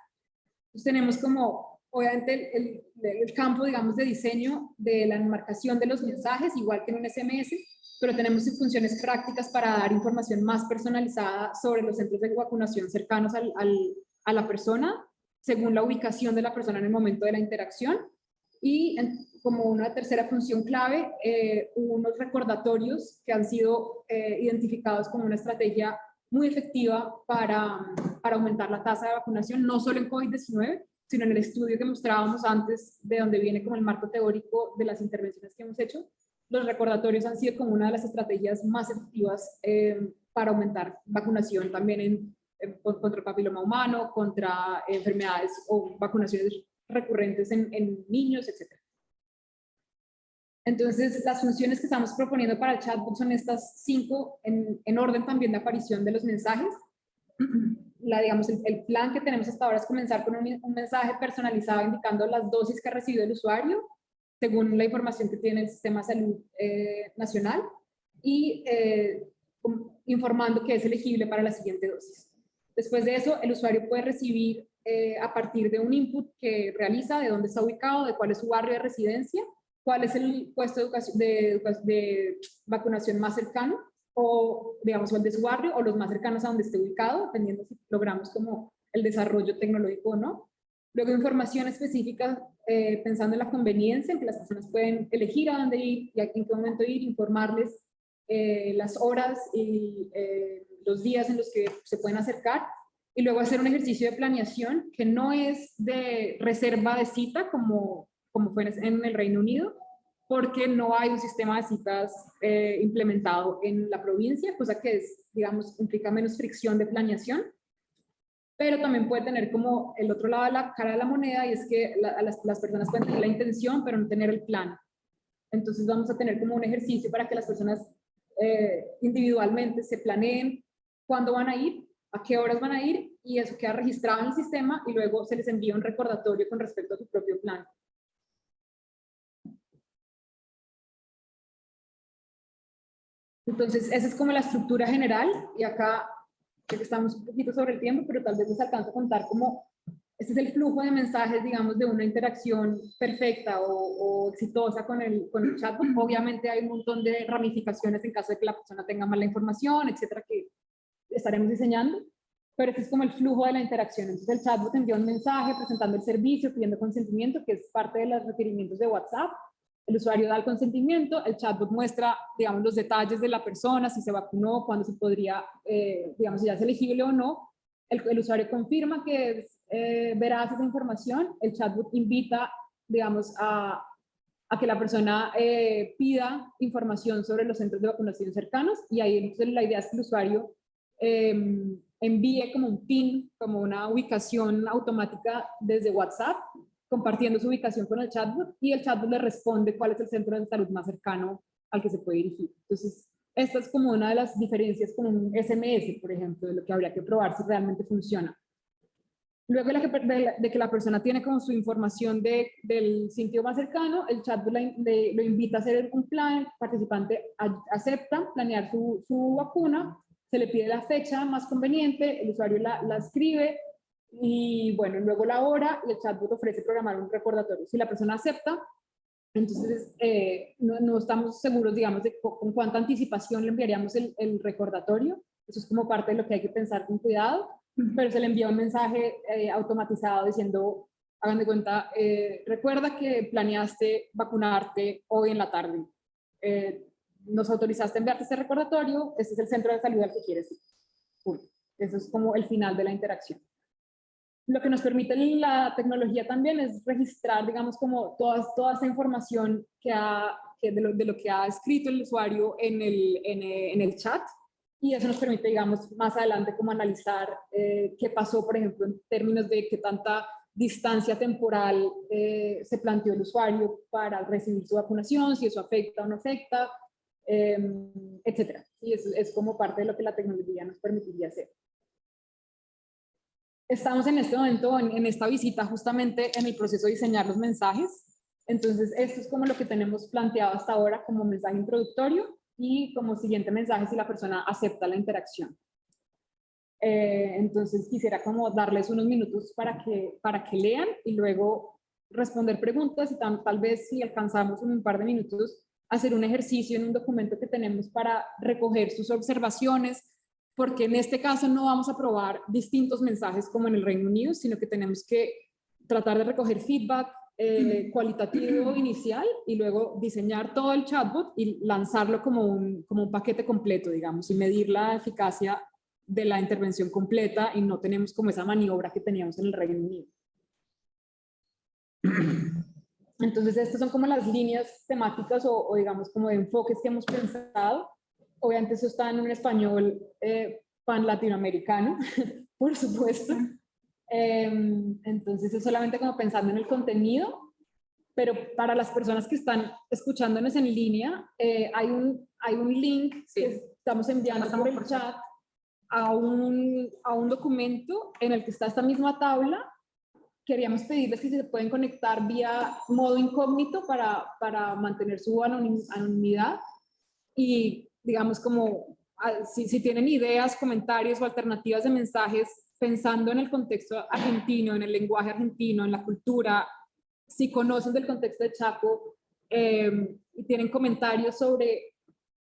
Entonces, tenemos como, obviamente, el campo, digamos, de diseño de la enmarcación de los mensajes, igual que en un SMS, pero tenemos funciones prácticas para dar información más personalizada sobre los centros de vacunación cercanos a la persona, según la ubicación de la persona en el momento de la interacción. Y como una tercera función clave, unos recordatorios que han sido identificados como una estrategia muy efectiva para aumentar la tasa de vacunación, no solo en COVID-19, sino en el estudio que mostrábamos antes, de donde viene como el marco teórico de las intervenciones que hemos hecho. Los recordatorios han sido como una de las estrategias más efectivas para aumentar vacunación también contra el papiloma humano, contra enfermedades o vacunaciones recurrentes en niños, etc. Entonces, las funciones que estamos proponiendo para el chatbot son estas 5 en orden también de aparición de los mensajes. Digamos, el plan que tenemos hasta ahora es comenzar con un mensaje personalizado indicando las dosis que ha recibido el usuario, según la información que tiene el Sistema de Salud Nacional, y informando que es elegible para la siguiente dosis. Después de eso, el usuario puede recibir a partir de un input que realiza, de dónde está ubicado, de cuál es su barrio de residencia, cuál es el puesto de vacunación más cercano, o digamos el de su barrio, o los más cercanos a donde esté ubicado, dependiendo si logramos como el desarrollo tecnológico o no. Luego información específica, pensando en la conveniencia, en que las personas pueden elegir a dónde ir y en qué momento ir, informarles las horas y los días en los que se pueden acercar, y luego hacer un ejercicio de planeación que no es de reserva de cita como fue en el Reino Unido, porque no hay un sistema de citas implementado en la provincia, cosa que digamos, implica menos fricción de planeación, pero también puede tener como el otro lado de la cara de la moneda, y es que las personas pueden tener la intención, pero no tener el plan. Entonces vamos a tener como un ejercicio para que las personas individualmente se planeen cuándo van a ir, a qué horas van a ir, y eso queda registrado en el sistema, y luego se les envía un recordatorio con respecto a su propio plan. Entonces, esa es como la estructura general, y acá estamos un poquito sobre el tiempo, pero tal vez les alcanzo a contar cómo este es el flujo de mensajes, digamos, de una interacción perfecta o exitosa con el chatbot. Obviamente hay un montón de ramificaciones en caso de que la persona tenga mala información, etcétera, que estaremos diseñando, pero este es como el flujo de la interacción. Entonces el chatbot envía un mensaje presentando el servicio, pidiendo consentimiento, que es parte de los requerimientos de WhatsApp. El usuario da el consentimiento, el chatbot muestra, digamos, los detalles de la persona, si se vacunó, cuándo se podría, digamos, si ya es elegible o no. El usuario confirma que es veraz esa información. El chatbot invita, digamos, a que la persona pida información sobre los centros de vacunación cercanos, y ahí entonces la idea es que el usuario envíe como un PIN, como una ubicación automática desde WhatsApp, compartiendo su ubicación con el chatbot, y el chatbot le responde cuál es el centro de salud más cercano al que se puede dirigir. Entonces, esta es como una de las diferencias con un SMS, por ejemplo, de lo que habría que probar si realmente funciona. Luego de que la persona tiene como su información del sitio más cercano, el chatbot lo invita a hacer un plan, el participante acepta planear su vacuna, se le pide la fecha más conveniente, el usuario la escribe, y bueno, luego la hora, y el chatbot ofrece programar un recordatorio. Si la persona acepta, entonces no estamos seguros, digamos, de con cuánta anticipación le enviaríamos el recordatorio. Eso es como parte de lo que hay que pensar con cuidado, pero se le envía un mensaje automatizado diciendo, hagan de cuenta, recuerda que planeaste vacunarte hoy en la tarde. Nos autorizaste a enviarte este recordatorio, este es el centro de salud al que quieres ir. Eso es como el final de la interacción. Lo que nos permite la tecnología también es registrar, digamos, como toda esa información de lo que ha escrito el usuario en el chat, y eso nos permite, digamos, más adelante como analizar qué pasó, por ejemplo, en términos de qué tanta distancia temporal se planteó el usuario para recibir su vacunación, si eso afecta o no afecta, etcétera. Y eso es como parte de lo que la tecnología nos permitiría hacer. Estamos en este momento, en esta visita, justamente en el proceso de diseñar los mensajes. Entonces, esto es como lo que tenemos planteado hasta ahora como mensaje introductorio, y como siguiente mensaje si la persona acepta la interacción. Entonces, quisiera como darles unos minutos para que lean, y luego responder preguntas, y tal vez si alcanzamos en un par de minutos hacer un ejercicio en un documento que tenemos para recoger sus observaciones, porque en este caso no vamos a probar distintos mensajes como en el Reino Unido, sino que tenemos que tratar de recoger feedback cualitativo inicial, y luego diseñar todo el chatbot y lanzarlo como un paquete completo, digamos, y medir la eficacia de la intervención completa, y no tenemos como esa maniobra que teníamos en el Reino Unido. Entonces, estas son como las líneas temáticas o digamos como de enfoques que hemos pensado. Obviamente eso está en un español pan latinoamericano, por supuesto. Entonces es solamente como pensando en el contenido, pero para las personas que están escuchándonos en línea, hay un link que estamos enviando por el chat a un documento en el que está esta misma tabla. Queríamos pedirles que si se pueden conectar vía modo incógnito para mantener su anonimidad, y digamos como si tienen ideas, comentarios o alternativas de mensajes pensando en el contexto argentino, en el lenguaje argentino, en la cultura, si conocen del contexto de Chaco y tienen comentarios sobre,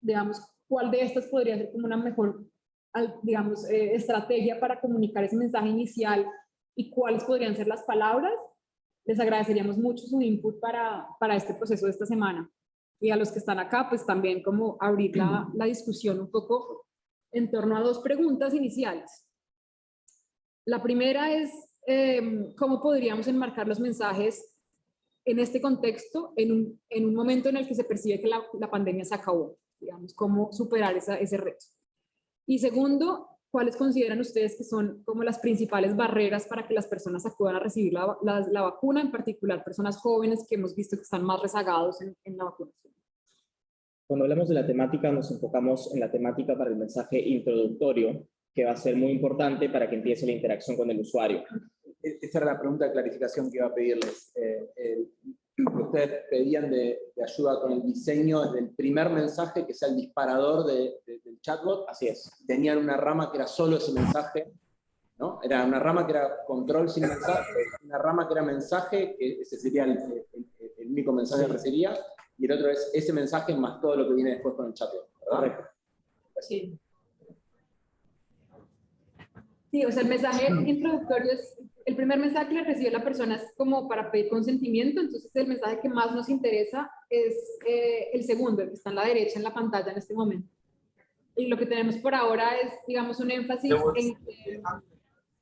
digamos, cuál de estas podría ser como una mejor, digamos, estrategia para comunicar ese mensaje inicial y cuáles podrían ser las palabras, les agradeceríamos mucho su input para este proceso de esta semana. Y a los que están acá, pues también como abrir la discusión un poco en torno a dos preguntas iniciales. La primera es, ¿cómo podríamos enmarcar los mensajes en este contexto, en un momento en el que se percibe que la pandemia se acabó? Digamos, ¿cómo superar ese reto? Y segundo, ¿cuáles consideran ustedes que son como las principales barreras para que las personas acudan a recibir la vacuna, en particular personas jóvenes que hemos visto que están más rezagados en la vacunación? Cuando hablamos de la temática, nos enfocamos en la temática para el mensaje introductorio, que va a ser muy importante para que empiece la interacción con el usuario. Esa era la pregunta de clarificación que iba a pedirles. Ustedes pedían de ayuda con el diseño del primer mensaje, que sea el disparador del chatbot. Así es. Tenían una rama que era solo ese mensaje, ¿no? Era una rama que era control sin mensaje, una rama que era mensaje, que ese sería el único mensaje que recibiría, y el otro es ese mensaje más todo lo que viene después con el chatbot, ¿verdad? Correcto. Sí. Sí, o sea, el mensaje introductorio es, el primer mensaje que le recibe la persona es como para pedir consentimiento, entonces el mensaje que más nos interesa es el segundo, el que está a la derecha en la pantalla en este momento. Y lo que tenemos por ahora es, digamos, un énfasis en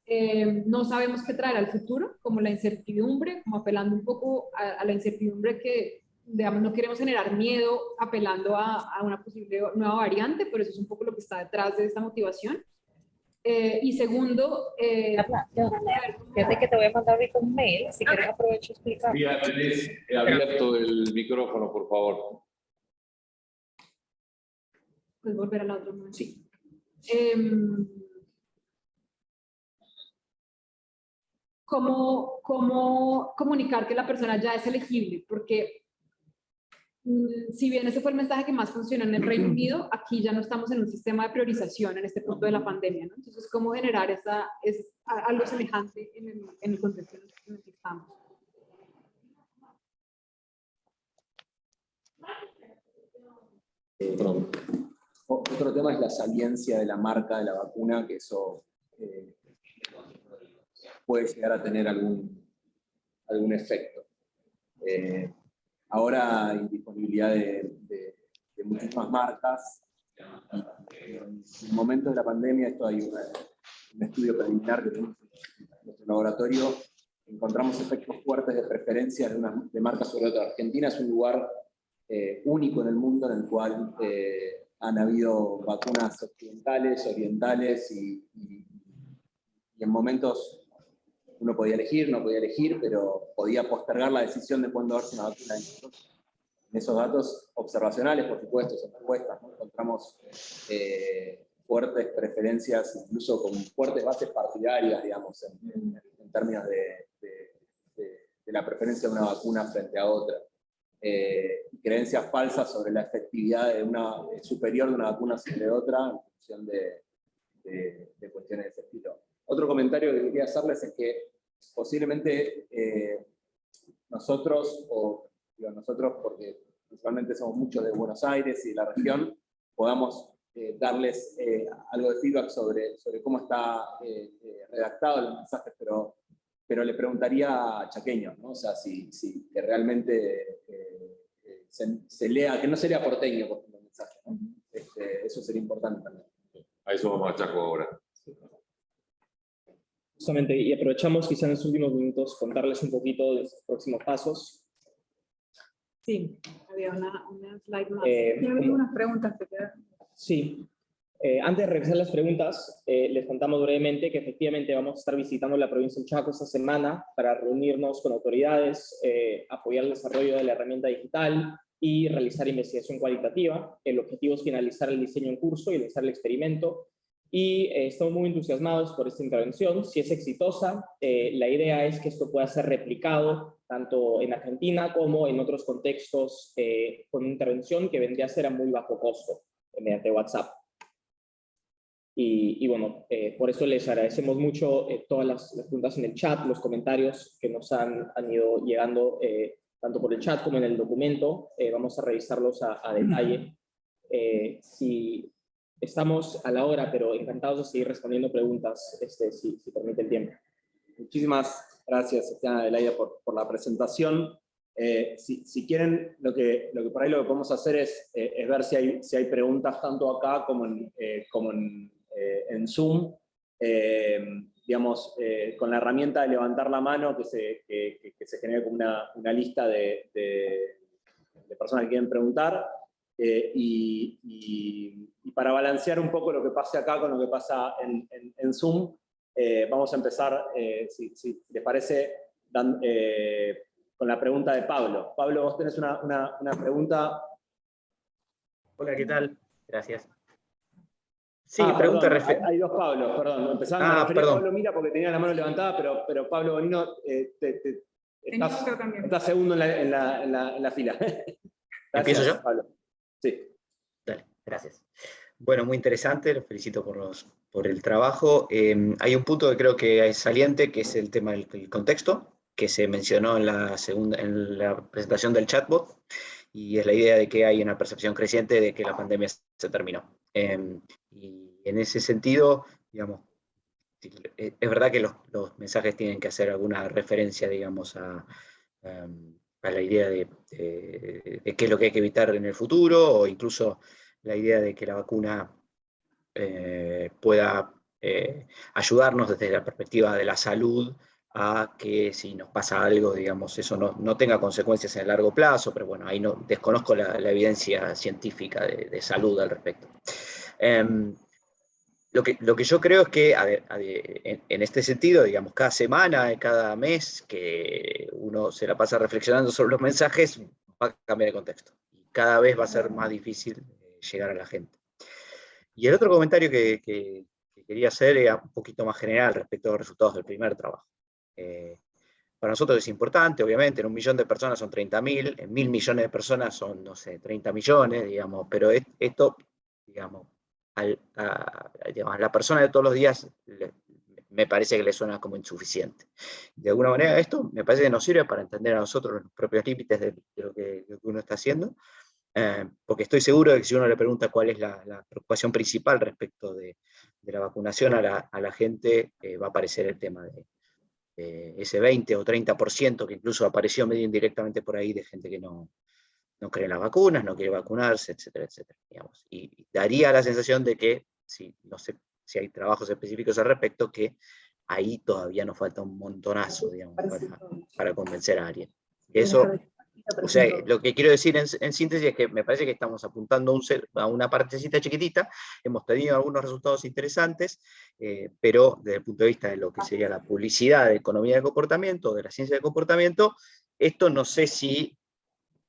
que no sabemos qué traerá el futuro, como la incertidumbre, como apelando un poco a la incertidumbre que, digamos, no queremos generar miedo apelando a una posible nueva variante, pero eso es un poco lo que está detrás de esta motivación. Y segundo, fíjate que te voy a mandar ahorita un mail, si quieres aprovecho y explicar. Tenés abierto el micrófono, por favor. ¿Puedes volver a la otra? Sí. ¿Cómo comunicar que la persona ya es elegible? Porque si bien ese fue el mensaje que más funcionó en el Reino Unido, aquí ya no estamos en un sistema de priorización en este punto de la pandemia, ¿no? Entonces, ¿cómo generar algo semejante en el contexto en el que estamos? Otro tema es la saliencia de la marca de la vacuna, que eso puede llegar a tener algún efecto. Ahora hay disponibilidad de muchísimas marcas. En el momento de la pandemia, esto hay un estudio preliminar que tenemos en nuestro laboratorio, encontramos efectos fuertes de preferencia de marcas sobre otras. Argentina es un lugar único en el mundo en el cual han habido vacunas occidentales, orientales y en momentos uno podía elegir, no podía elegir, pero podía postergar la decisión de cuándo darse una vacuna. En esos datos observacionales, por supuesto, son encuestas, ¿no? Encontramos fuertes preferencias, incluso con fuertes bases partidarias, digamos, en términos de la preferencia de una vacuna frente a otra. Creencias falsas sobre la efectividad superior de una vacuna sobre otra, en función de cuestiones de ese estilo. Otro comentario que quería hacerles es que posiblemente nosotros porque principalmente somos muchos de Buenos Aires y de la región, podamos darles algo de feedback sobre cómo está redactado los mensajes, pero le preguntaría a chaqueños, ¿no? O sea, si que realmente se lea, que no sería porteño por ejemplo, el mensaje, ¿no? Eso sería importante también. A eso vamos a Chaco ahora. Justamente, y aprovechamos quizá en los últimos minutos contarles un poquito de los próximos pasos. Sí, había una slide más. Tienen unas preguntas que quedan. Sí. Antes de revisar las preguntas, les contamos brevemente que efectivamente vamos a estar visitando la provincia del Chaco esta semana para reunirnos con autoridades, apoyar el desarrollo de la herramienta digital y realizar investigación cualitativa. El objetivo es finalizar el diseño en curso y realizar el experimento. Y estamos muy entusiasmados por esta intervención. Si es exitosa, la idea es que esto pueda ser replicado tanto en Argentina como en otros contextos con intervención que vendría a ser a muy bajo costo mediante WhatsApp. Y bueno, por eso les agradecemos mucho todas las preguntas en el chat, los comentarios que nos han ido llegando, tanto por el chat como en el documento. Vamos a revisarlos a detalle. Si estamos a la hora, pero encantados de seguir respondiendo preguntas, si permite el tiempo. Muchísimas gracias, Esteban Adelaida, por la presentación. Si quieren, lo que por ahí lo que podemos hacer es ver si hay preguntas tanto acá como en Zoom. Digamos, con la herramienta de levantar la mano, que se genere como una lista de personas que quieren preguntar. Y para balancear un poco lo que pase acá con lo que pasa en Zoom, vamos a empezar, si les parece, con la pregunta de Pablo. Pablo, vos tenés una pregunta. Hola, ¿qué tal? Gracias. Sí, pregunta hay dos Pablos, perdón. Empezaban a referir a Pablo Mira porque tenía la mano levantada, pero Pablo Bonino, estás segundo en la fila. Gracias, ¿empiezo yo? Pablo. Sí. Dale, gracias. Bueno, muy interesante, los felicito por el trabajo. Hay un punto que creo que es saliente, que es el tema del contexto, que se mencionó en la presentación del chatbot, y es la idea de que hay una percepción creciente de que la pandemia se terminó. Y en ese sentido, digamos, es verdad que los mensajes tienen que hacer alguna referencia, digamos, a la idea de qué es lo que hay que evitar en el futuro, o incluso la idea de que la vacuna pueda ayudarnos desde la perspectiva de la salud a que si nos pasa algo, digamos, eso no tenga consecuencias en el largo plazo, pero bueno, ahí desconozco la evidencia científica de salud al respecto. Lo que yo creo es que en este sentido, digamos, cada semana, cada mes que uno se la pasa reflexionando sobre los mensajes, va a cambiar el contexto. Y cada vez va a ser más difícil llegar a la gente. Y el otro comentario que quería hacer era un poquito más general respecto a los resultados del primer trabajo. Para nosotros es importante, obviamente, en 1 millón de personas son 30.000, en 1.000 millones de personas son, no sé, 30 millones, digamos, pero esto, digamos, a la persona de todos los días me parece que le suena como insuficiente. De alguna manera esto me parece que nos sirve para entender a nosotros los propios límites de lo que uno está haciendo, porque estoy seguro de que si uno le pregunta cuál es la preocupación principal respecto de la vacunación a la gente, va a aparecer el tema de ese 20 o 30% que incluso apareció medio indirectamente por ahí de gente que no cree en las vacunas, no quiere vacunarse, etcétera, etcétera. Digamos. Y daría la sensación de que, no sé si hay trabajos específicos al respecto, que ahí todavía nos falta un montonazo, digamos, para convencer a alguien. Eso, o sea, lo que quiero decir en síntesis es que me parece que estamos apuntando a una partecita chiquitita, hemos tenido algunos resultados interesantes, pero desde el punto de vista de lo que sería la publicidad de economía del comportamiento, de la ciencia del comportamiento, esto no sé si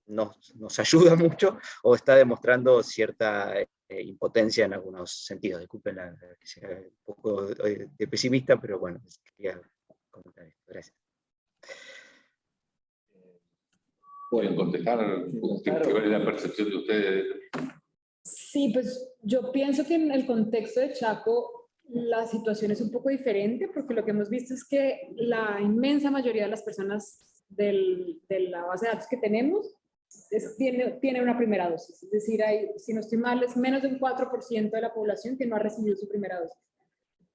nos ayuda mucho o está demostrando cierta impotencia en algunos sentidos. Disculpen que sea un poco de pesimista, pero bueno, quería comentar esto. Gracias. ¿Pueden contestar? ¿Cuál es la percepción de ustedes? Sí, pues yo pienso que en el contexto de Chaco la situación es un poco diferente, porque lo que hemos visto es que la inmensa mayoría de las personas de la base de datos que tenemos tiene una primera dosis. Es decir, si no estoy mal, es menos del 4% de la población que no ha recibido su primera dosis.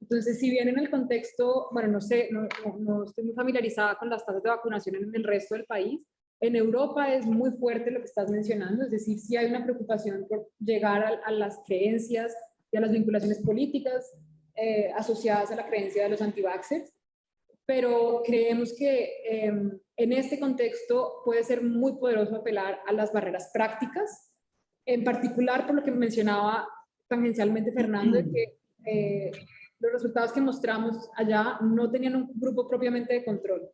Entonces, si bien en el contexto, bueno, no sé, no estoy muy familiarizada con las tasas de vacunación en el resto del país, en Europa es muy fuerte lo que estás mencionando, es decir, sí hay una preocupación por llegar a las creencias y a las vinculaciones políticas asociadas a la creencia de los anti-vaxxers, pero creemos que en este contexto puede ser muy poderoso apelar a las barreras prácticas, en particular por lo que mencionaba tangencialmente Fernando, de que los resultados que mostramos allá no tenían un grupo propiamente de control.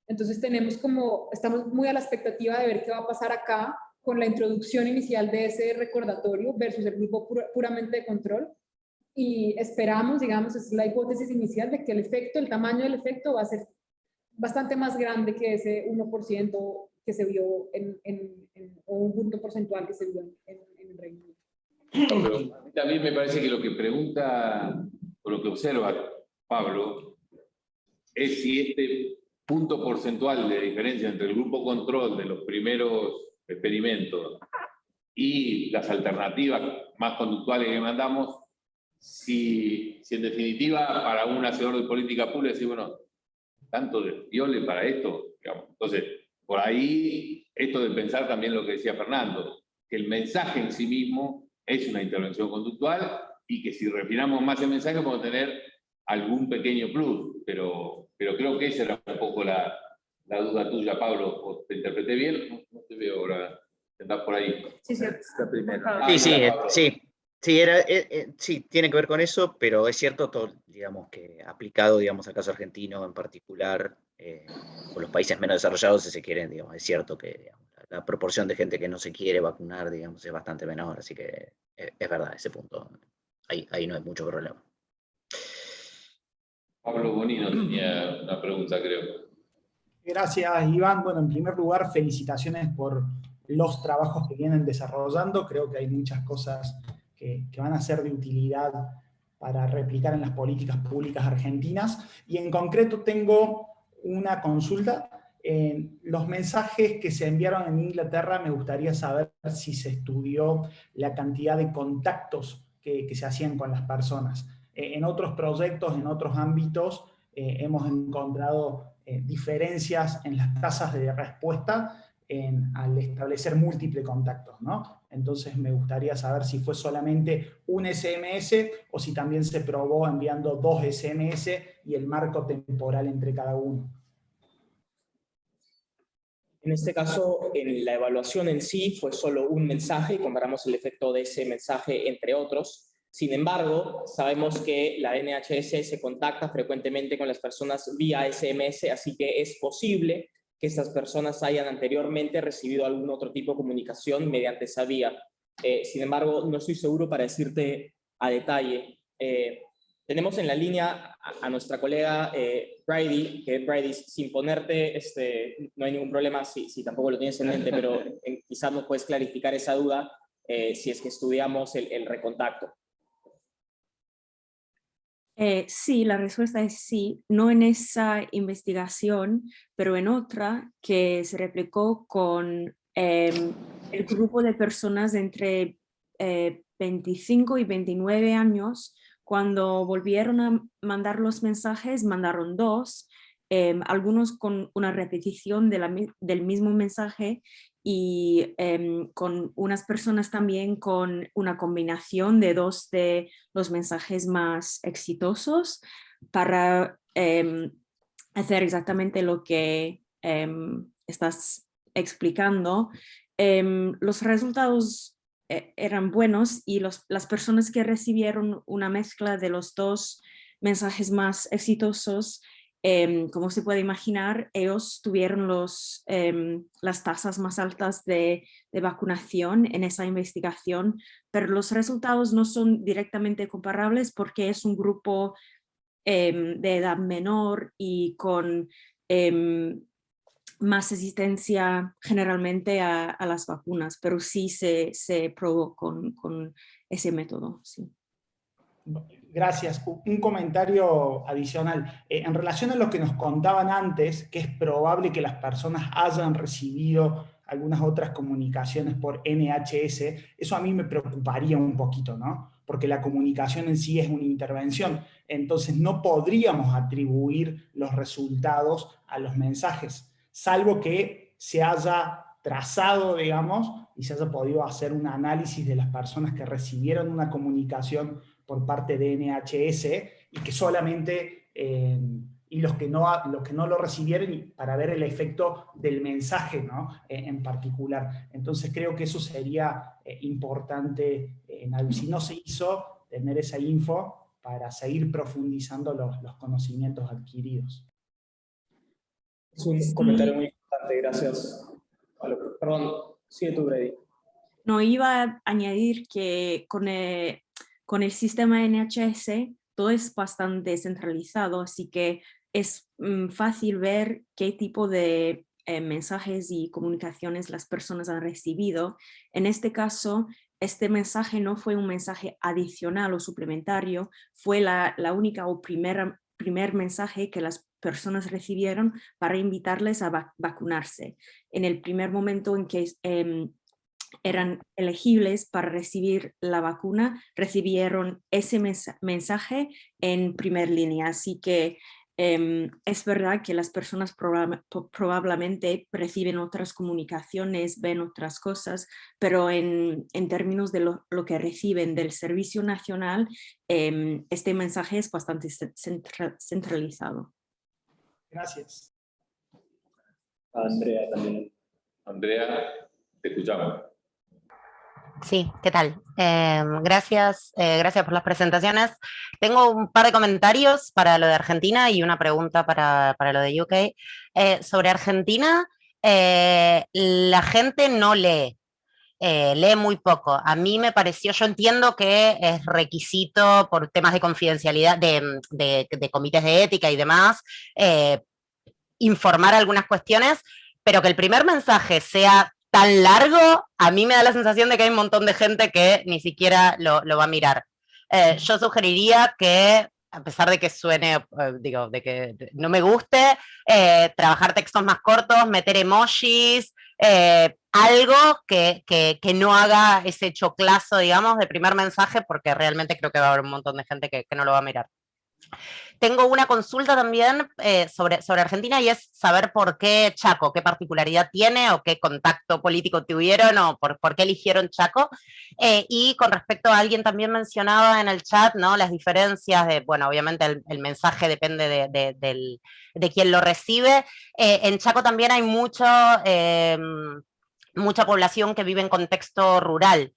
Entonces estamos muy a la expectativa de ver qué va a pasar acá con la introducción inicial de ese recordatorio versus el grupo puramente de control. Y esperamos, digamos, es la hipótesis inicial de que el tamaño del efecto va a ser bastante más grande que ese 1% que se vio o un punto porcentual que se vio en el Reino Unido. No, pero a mí también me parece que lo que pregunta, o lo que observa Pablo, es si este punto porcentual de diferencia entre el grupo control de los primeros experimentos y las alternativas más conductuales que mandamos, si en definitiva para un hacedor de política pública decir, bueno, tanto de viole para esto, digamos. Entonces, por ahí, esto de pensar también lo que decía Fernando, que el mensaje en sí mismo es una intervención conductual y que si refinamos más el mensaje podemos tener algún pequeño plus, pero creo que esa era un poco la duda tuya, Pablo. ¿O te interpreté bien? No te veo ahora, andás por ahí. Sí, sí. Esta primera. Sí, tiene que ver con eso, pero es cierto, todo, digamos, que aplicado, digamos, al caso argentino en particular, o los países menos desarrollados, si se quieren, digamos, es cierto que digamos, la proporción de gente que no se quiere vacunar, digamos, es bastante menor, así que es verdad, ese punto, ahí no hay mucho problema. Pablo Bonino tenía una pregunta, creo. Gracias, Iván. Bueno, en primer lugar, felicitaciones por los trabajos que vienen desarrollando. Creo que hay muchas cosas que van a ser de utilidad para replicar en las políticas públicas argentinas. Y en concreto tengo una consulta. Los mensajes que se enviaron en Inglaterra, me gustaría saber si se estudió la cantidad de contactos que se hacían con las personas. En otros proyectos, en otros ámbitos, hemos encontrado diferencias en las tasas de respuesta al establecer múltiples contactos, ¿no? Entonces me gustaría saber si fue solamente un SMS o si también se probó enviando 2 SMS y el marco temporal entre cada uno. En este caso, en la evaluación en sí fue solo un mensaje y comparamos el efecto de ese mensaje entre otros. Sin embargo, sabemos que la NHS se contacta frecuentemente con las personas vía SMS, así que es posible que estas personas hayan anteriormente recibido algún otro tipo de comunicación mediante esa vía. Sin embargo, no estoy seguro para decirte a detalle. Tenemos en la línea a nuestra colega Brady, que Brady, sin ponerte, no hay ningún problema si tampoco lo tienes en mente, pero quizás nos puedes clarificar esa duda si es que estudiamos el recontacto. Sí, la respuesta es sí, no en esa investigación, pero en otra que se replicó con el grupo de personas de entre 25 y 29 años. Cuando volvieron a mandar los mensajes, mandaron 2, algunos con una repetición del mismo mensaje y con unas personas también con una combinación de 2 de los mensajes más exitosos para hacer exactamente lo que estás explicando. Los resultados eran buenos y las personas que recibieron una mezcla de los 2 mensajes más exitosos, como se puede imaginar, ellos tuvieron las tasas más altas de vacunación en esa investigación, pero los resultados no son directamente comparables porque es un grupo de edad menor y con más asistencia generalmente a las vacunas, pero sí se probó con ese método. Sí. Gracias. Un comentario adicional. En relación a lo que nos contaban antes, que es probable que las personas hayan recibido algunas otras comunicaciones por NHS, eso a mí me preocuparía un poquito, ¿no? Porque la comunicación en sí es una intervención. Entonces no podríamos atribuir los resultados a los mensajes, salvo que se haya trazado, digamos, y se haya podido hacer un análisis de las personas que recibieron una comunicación por parte de NHS y que solamente, y los que no lo recibieron para ver el efecto del mensaje, ¿no? En particular. Entonces creo que eso sería importante, si no se hizo, tener esa info para seguir profundizando los conocimientos adquiridos. Es un comentario muy importante, gracias. Perdón, sigue tú, Brady. No, iba a añadir que con el sistema NHS todo es bastante centralizado, así que es fácil ver qué tipo de mensajes y comunicaciones las personas han recibido. En este caso, este mensaje no fue un mensaje adicional o suplementario, fue la única o primer mensaje que las personas recibieron para invitarles a vacunarse. En el primer momento en que eran elegibles para recibir la vacuna, recibieron ese mensaje en primer línea. Así que es verdad que las personas probablemente reciben otras comunicaciones, ven otras cosas, pero en términos de lo que reciben del Servicio Nacional, este mensaje es bastante centralizado. Gracias. Andrea también. Andrea, te escuchamos. Sí, ¿qué tal? Gracias por las presentaciones. Tengo un par de comentarios para lo de Argentina y una pregunta para lo de UK. Sobre Argentina, la gente no lee. Lee muy poco. A mí me pareció, yo entiendo que es requisito por temas de confidencialidad, de comités de ética y demás, informar algunas cuestiones, pero que el primer mensaje sea tan largo, a mí me da la sensación de que hay un montón de gente que ni siquiera lo va a mirar. Yo sugeriría que, a pesar de que suene, de que no me guste, trabajar textos más cortos, meter emojis, algo que no haga ese choclazo, digamos, de primer mensaje, porque realmente creo que va a haber un montón de gente que no lo va a mirar. Tengo una consulta también sobre Argentina y es saber por qué Chaco, qué particularidad tiene o qué contacto político tuvieron o por qué eligieron Chaco. Y con respecto a alguien también mencionaba en el chat, ¿no? Las diferencias de, bueno, obviamente el mensaje depende de quién lo recibe. En Chaco también hay mucha población que vive en contexto rural.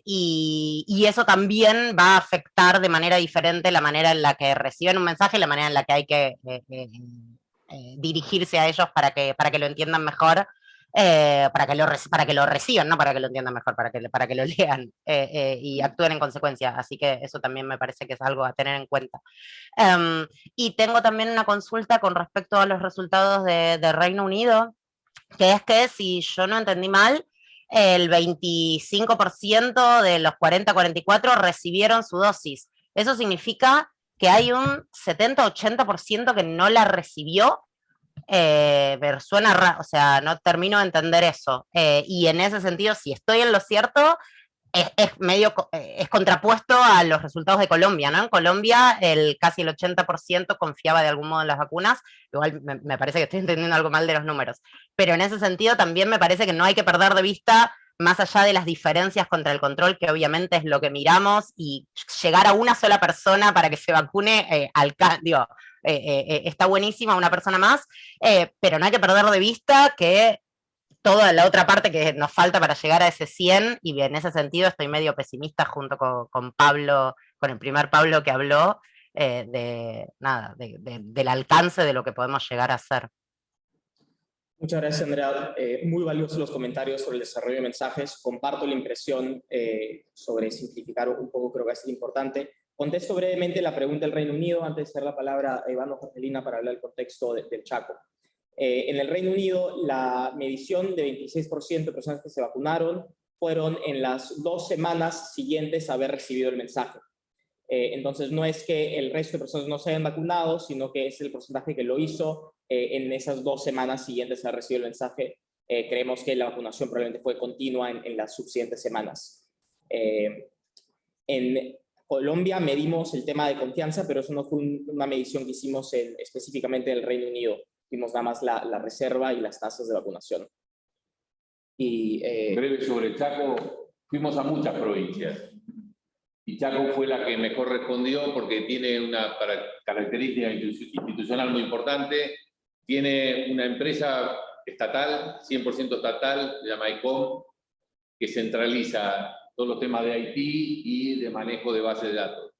Y eso también va a afectar de manera diferente la manera en la que reciben un mensaje, la manera en la que hay que dirigirse a ellos para que lo entiendan mejor, para que lo reciban, no para que lo entiendan mejor, para que lo lean y actúen en consecuencia. Así que eso también me parece que es algo a tener en cuenta. Y tengo también una consulta con respecto a los resultados de Reino Unido, que es que, si yo no entendí mal, el 25% de los 40-44 recibieron su dosis. Eso significa que hay un 70-80% que no la recibió. Pero suena raro, o sea, no termino de entender eso. Y en ese sentido, si estoy en lo cierto, es contrapuesto a los resultados de Colombia, ¿no? En Colombia casi el 80% confiaba de algún modo en las vacunas. Igual me parece que estoy entendiendo algo mal de los números, pero en ese sentido también me parece que no hay que perder de vista, más allá de las diferencias contra el control, que obviamente es lo que miramos, y llegar a una sola persona para que se vacune, está buenísima, una persona más, pero no hay que perder de vista que toda la otra parte que nos falta para llegar a ese 100, y en ese sentido estoy medio pesimista junto con Pablo, con el primer Pablo que habló, del alcance de lo que podemos llegar a hacer. Muchas gracias, Andrea. Muy valiosos los comentarios sobre el desarrollo de mensajes. Comparto la impresión sobre simplificar un poco, creo que es importante. Contesto brevemente la pregunta del Reino Unido antes de dar la palabra a Iván o Jorgelina para hablar del contexto del Chaco. En el Reino Unido, la medición de 26% de personas que se vacunaron fueron en las 2 semanas siguientes a haber recibido el mensaje. Entonces, no es que el resto de personas no se hayan vacunado, sino que es el porcentaje que lo hizo en esas 2 semanas siguientes a haber recibido el mensaje. Creemos que la vacunación probablemente fue continua en las subsiguientes semanas. En Colombia medimos el tema de confianza, pero eso no fue una medición que hicimos específicamente en el Reino Unido. Vimos nada más la reserva y las tasas de vacunación. Y, breve sobre Chaco, fuimos a muchas provincias y Chaco fue la que mejor respondió porque tiene una característica institucional muy importante. Tiene una empresa estatal, 100% estatal, se llama ICOM, que centraliza todos los temas de IT y de manejo de bases de datos.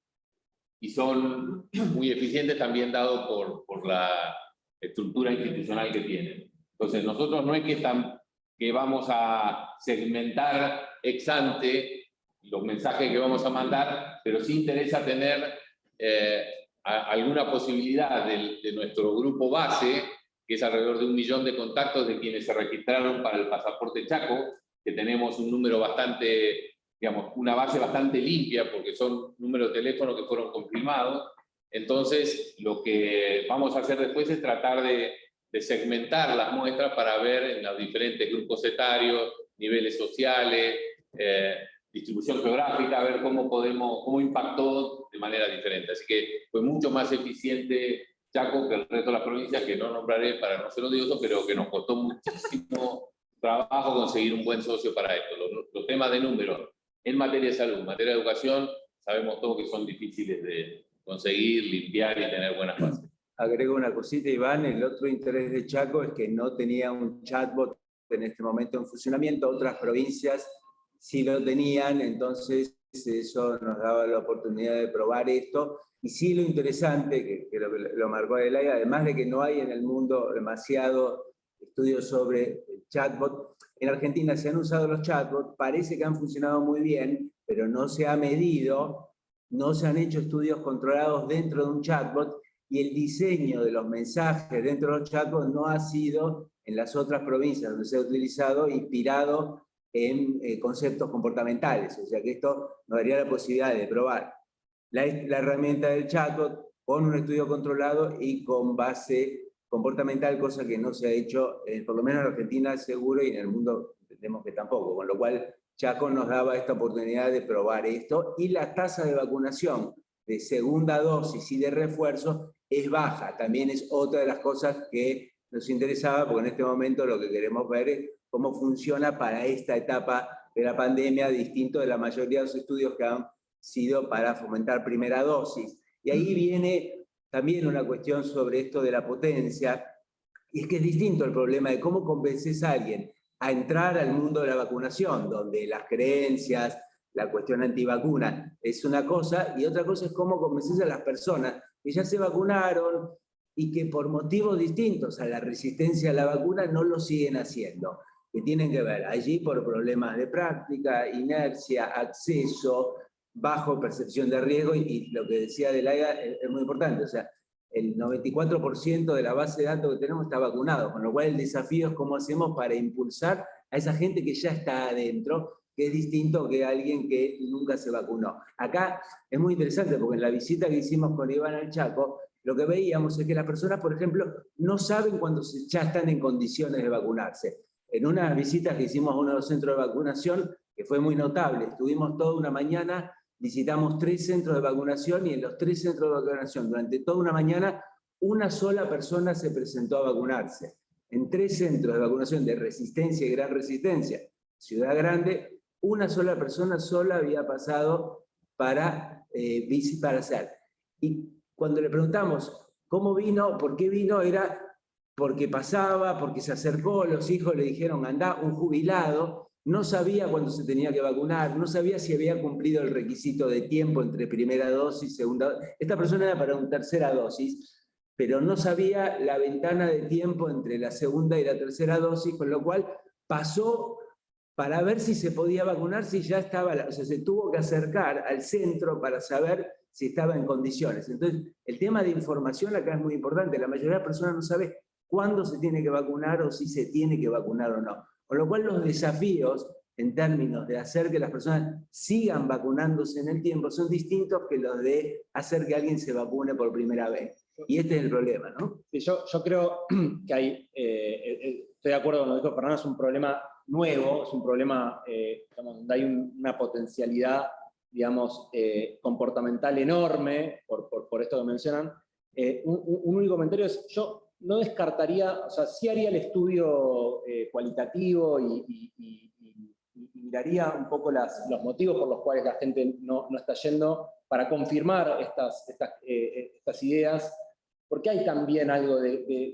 Y son muy eficientes también dado por la estructura institucional que tienen. Entonces, nosotros no es que vamos a segmentar ex ante los mensajes que vamos a mandar, pero sí interesa tener alguna posibilidad de nuestro grupo base, que es alrededor de 1 millón de contactos de quienes se registraron para el pasaporte Chaco, que tenemos un número bastante digamos, una base bastante limpia, porque son números de teléfono que fueron confirmados. Entonces, lo que vamos a hacer después es tratar de segmentar las muestras para ver en los diferentes grupos etarios, niveles sociales, distribución geográfica, a ver cómo impactó de manera diferente. Así que fue mucho más eficiente Chaco que el resto de las provincias, que no nombraré para no ser odioso, pero que nos costó muchísimo trabajo conseguir un buen socio para esto. Los temas de números en materia de salud, en materia de educación, sabemos todos que son difíciles de conseguir, limpiar y tener buenas bases. Agrego una cosita, Iván, el otro interés de Chaco es que no tenía un chatbot en este momento en funcionamiento, otras provincias sí lo tenían, entonces eso nos daba la oportunidad de probar esto. Y sí, lo interesante, que lo marcó Adelaida, además de que no hay en el mundo demasiado estudios sobre el chatbot, en Argentina se han usado los chatbots, parece que han funcionado muy bien, pero no se ha medido, no se han hecho estudios controlados dentro de un chatbot, y el diseño de los mensajes dentro de los chatbots no ha sido en las otras provincias donde se ha utilizado inspirado en conceptos comportamentales. O sea que esto nos daría la posibilidad de probar la herramienta del chatbot con un estudio controlado y con base comportamental, cosa que no se ha hecho, por lo menos en Argentina seguro, y en el mundo entendemos que tampoco, con lo cual Chaco nos daba esta oportunidad de probar esto, y la tasa de vacunación de segunda dosis y de refuerzo es baja. También es otra de las cosas que nos interesaba, porque en este momento lo que queremos ver es cómo funciona para esta etapa de la pandemia, distinto de la mayoría de los estudios que han sido para fomentar primera dosis. Y ahí viene también una cuestión sobre esto de la potencia, y es que es distinto el problema de cómo convences a alguien a entrar al mundo de la vacunación, donde las creencias, la cuestión antivacuna es una cosa, y otra cosa es cómo convences a las personas que ya se vacunaron y que por motivos distintos a la resistencia a la vacuna no lo siguen haciendo, que tienen que ver allí por problemas de práctica, inercia, acceso, bajo percepción de riesgo, y lo que decía Adelaida es muy importante, o sea, el 94% de la base de datos que tenemos está vacunado, con lo cual el desafío es cómo hacemos para impulsar a esa gente que ya está adentro, que es distinto que alguien que nunca se vacunó. Acá es muy interesante porque en la visita que hicimos con Iván al Chaco, lo que veíamos es que las personas, por ejemplo, no saben cuándo ya están en condiciones de vacunarse. En unas visitas que hicimos a uno de los centros de vacunación, que fue muy notable, estuvimos toda una mañana, visitamos 3 centros de vacunación, y en los 3 centros de vacunación, durante toda una mañana, una sola persona se presentó a vacunarse. En 3 centros de vacunación de resistencia y gran resistencia, Ciudad Grande, una sola persona sola había pasado para hacer. Y cuando le preguntamos cómo vino, por qué vino, era porque pasaba, porque se acercó, los hijos le dijeron, andá, un jubilado, no sabía cuándo se tenía que vacunar, no sabía si había cumplido el requisito de tiempo entre primera dosis y segunda dosis. Esta persona era para una tercera dosis, pero no sabía la ventana de tiempo entre la segunda y la tercera dosis, con lo cual pasó para ver si se podía vacunar, si ya estaba, o sea, se tuvo que acercar al centro para saber si estaba en condiciones. Entonces, el tema de información acá es muy importante. La mayoría de las personas no sabe cuándo se tiene que vacunar o si se tiene que vacunar o no. Con lo cual, los desafíos en términos de hacer que las personas sigan vacunándose en el tiempo son distintos que los de hacer que alguien se vacune por primera vez. Y este es el problema, ¿no? Sí, yo creo que hay, estoy de acuerdo con lo que dijo Fernando, es un problema nuevo, es un problema digamos, donde hay una potencialidad, digamos, comportamental enorme, por esto que mencionan. Un único comentario es, yo no descartaría, o sea, sí haría el estudio cualitativo y miraría un poco los motivos por los cuales la gente no está yendo, para confirmar estas ideas, porque hay también algo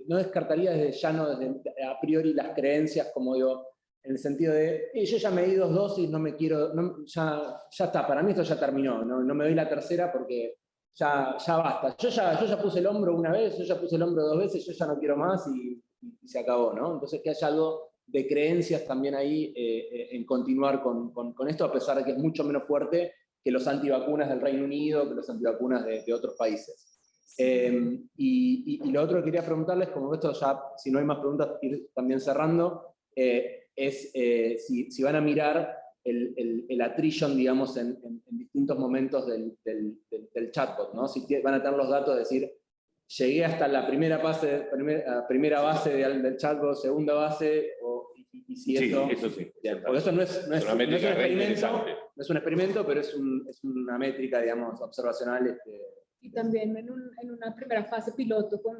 no descartaría desde ya, no desde a priori las creencias, como digo, en el sentido de, yo ya me di 2 dosis, no me quiero, ya está, para mí esto ya terminó, no me doy la tercera porque ya basta. Yo ya puse el hombro una vez, yo ya puse el hombro 2 veces, yo ya no quiero más y se acabó, ¿no? Entonces que haya algo de creencias también ahí en continuar con esto, a pesar de que es mucho menos fuerte que los antivacunas del Reino Unido, que los antivacunas de otros países. Y lo otro que quería preguntarles, como esto ya, si no hay más preguntas, ir también cerrando, es si van a mirar el attrition, digamos, en distintos momentos del chatbot, ¿no? Si van a tener los datos de decir, llegué hasta la primera base del chatbot, segunda base, y si Sí, eso... eso sí. Porque eso no es un experimento, pero es una métrica, digamos, observacional. Y también en una primera fase piloto con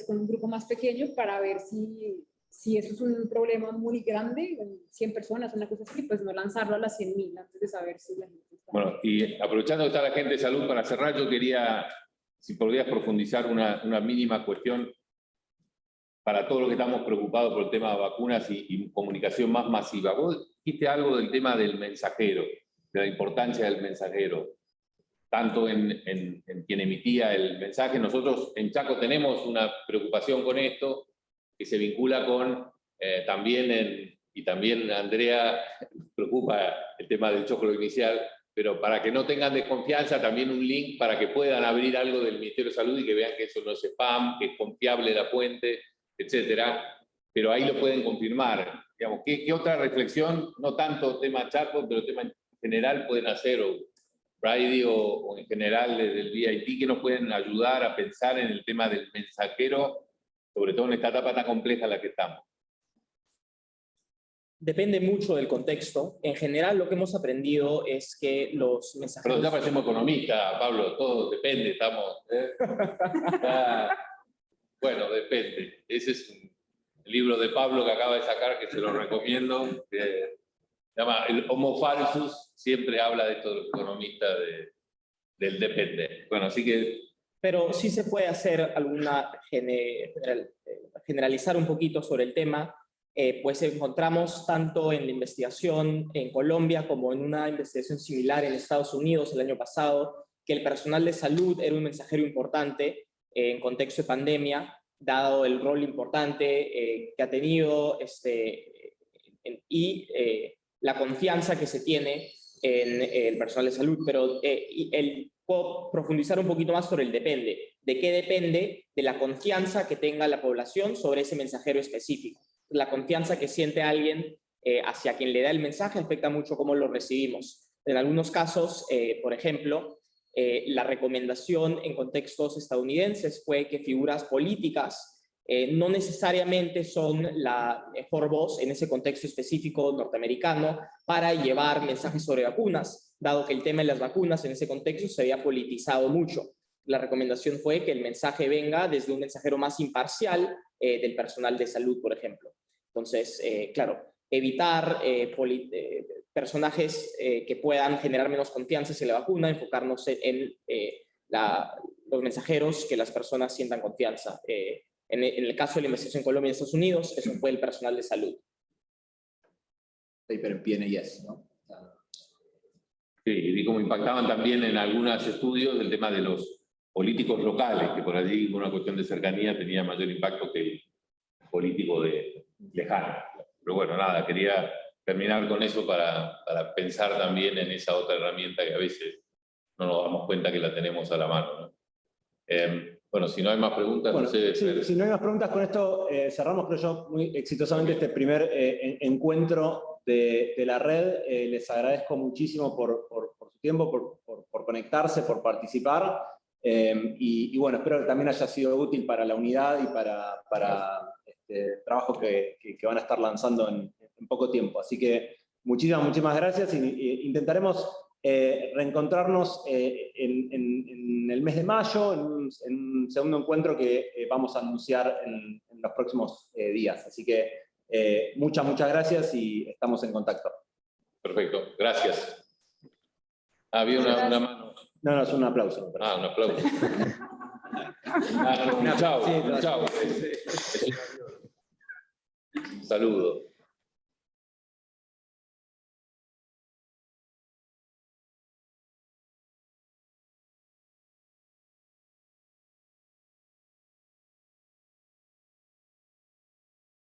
un grupo más pequeño para ver si eso es un problema muy grande, 100 personas, una cosa así, pues no lanzarlo a las 100.000 antes de saber si la gente está... Bueno, y aprovechando que está la gente de salud para cerrar, yo quería, si podrías profundizar una mínima cuestión para todos los que estamos preocupados por el tema de vacunas y comunicación más masiva. Vos dijiste algo del tema del mensajero, de la importancia del mensajero, tanto en quien emitía el mensaje. Nosotros en Chaco tenemos una preocupación con esto, que se vincula con y también Andrea preocupa el tema del choclo inicial, pero para que no tengan desconfianza, también un link para que puedan abrir algo del Ministerio de Salud y que vean que eso no es spam, que es confiable la fuente, etcétera, pero ahí lo pueden confirmar. Digamos, ¿qué otra reflexión, no tanto tema chatbot, pero tema en general pueden hacer, o Brady o en general desde el VIP, que nos pueden ayudar a pensar en el tema del mensajero, sobre todo en esta etapa tan compleja en la que estamos? Depende mucho del contexto. En general, lo que hemos aprendido es que los mensajeros... Pero ya parecemos economistas, Pablo, todo depende, estamos... Bueno, depende. Ese es un libro de Pablo que acaba de sacar, que se lo recomiendo, que se llama El Homo Falsus, siempre habla de todos los economistas del depende. Bueno, así que... Pero sí se puede hacer generalizar un poquito sobre el tema. Pues encontramos tanto en la investigación en Colombia como en una investigación similar en Estados Unidos el año pasado, que el personal de salud era un mensajero importante en contexto de pandemia, dado el rol importante que ha tenido y la confianza que se tiene en el personal de salud. Pero puedo profundizar un poquito más sobre el depende. ¿De qué depende? De la confianza que tenga la población sobre ese mensajero específico. La confianza que siente alguien hacia quien le da el mensaje afecta mucho cómo lo recibimos. En algunos casos, por ejemplo, la recomendación en contextos estadounidenses fue que figuras políticas no necesariamente son la mejor voz en ese contexto específico norteamericano para llevar mensajes sobre vacunas, dado que el tema de las vacunas en ese contexto se había politizado mucho. La recomendación fue que el mensaje venga desde un mensajero más imparcial del personal de salud, por ejemplo. Entonces, claro, evitar personajes que puedan generar menos confianza hacia la vacuna, enfocarnos en los mensajeros que las personas sientan confianza. En el caso de la investigación en Colombia y Estados Unidos, eso fue el personal de salud. Sí, pero en PNIS, ¿no? Sí, y como impactaban también en algunos estudios el tema de los políticos locales, que por allí por una cuestión de cercanía tenía mayor impacto que el político lejano. Pero bueno, nada, quería terminar con eso para pensar también en esa otra herramienta que a veces no nos damos cuenta que la tenemos a la mano, ¿no? Bueno, si no hay más preguntas, Bueno, no sé... sí, si no hay más preguntas, con esto cerramos, creo yo, muy exitosamente este primer encuentro de la red. Les agradezco muchísimo por su tiempo, por conectarse, por participar. Y bueno, espero que también haya sido útil para la unidad y para este trabajo que van a estar lanzando en poco tiempo. Así que muchísimas gracias. Intentaremos reencontrarnos en el mes de mayo, en un segundo encuentro que vamos a anunciar en los próximos días. Así que muchas gracias y estamos en contacto. Perfecto, gracias. Había una mano. No, es un aplauso. Un aplauso. Chao. Un saludo.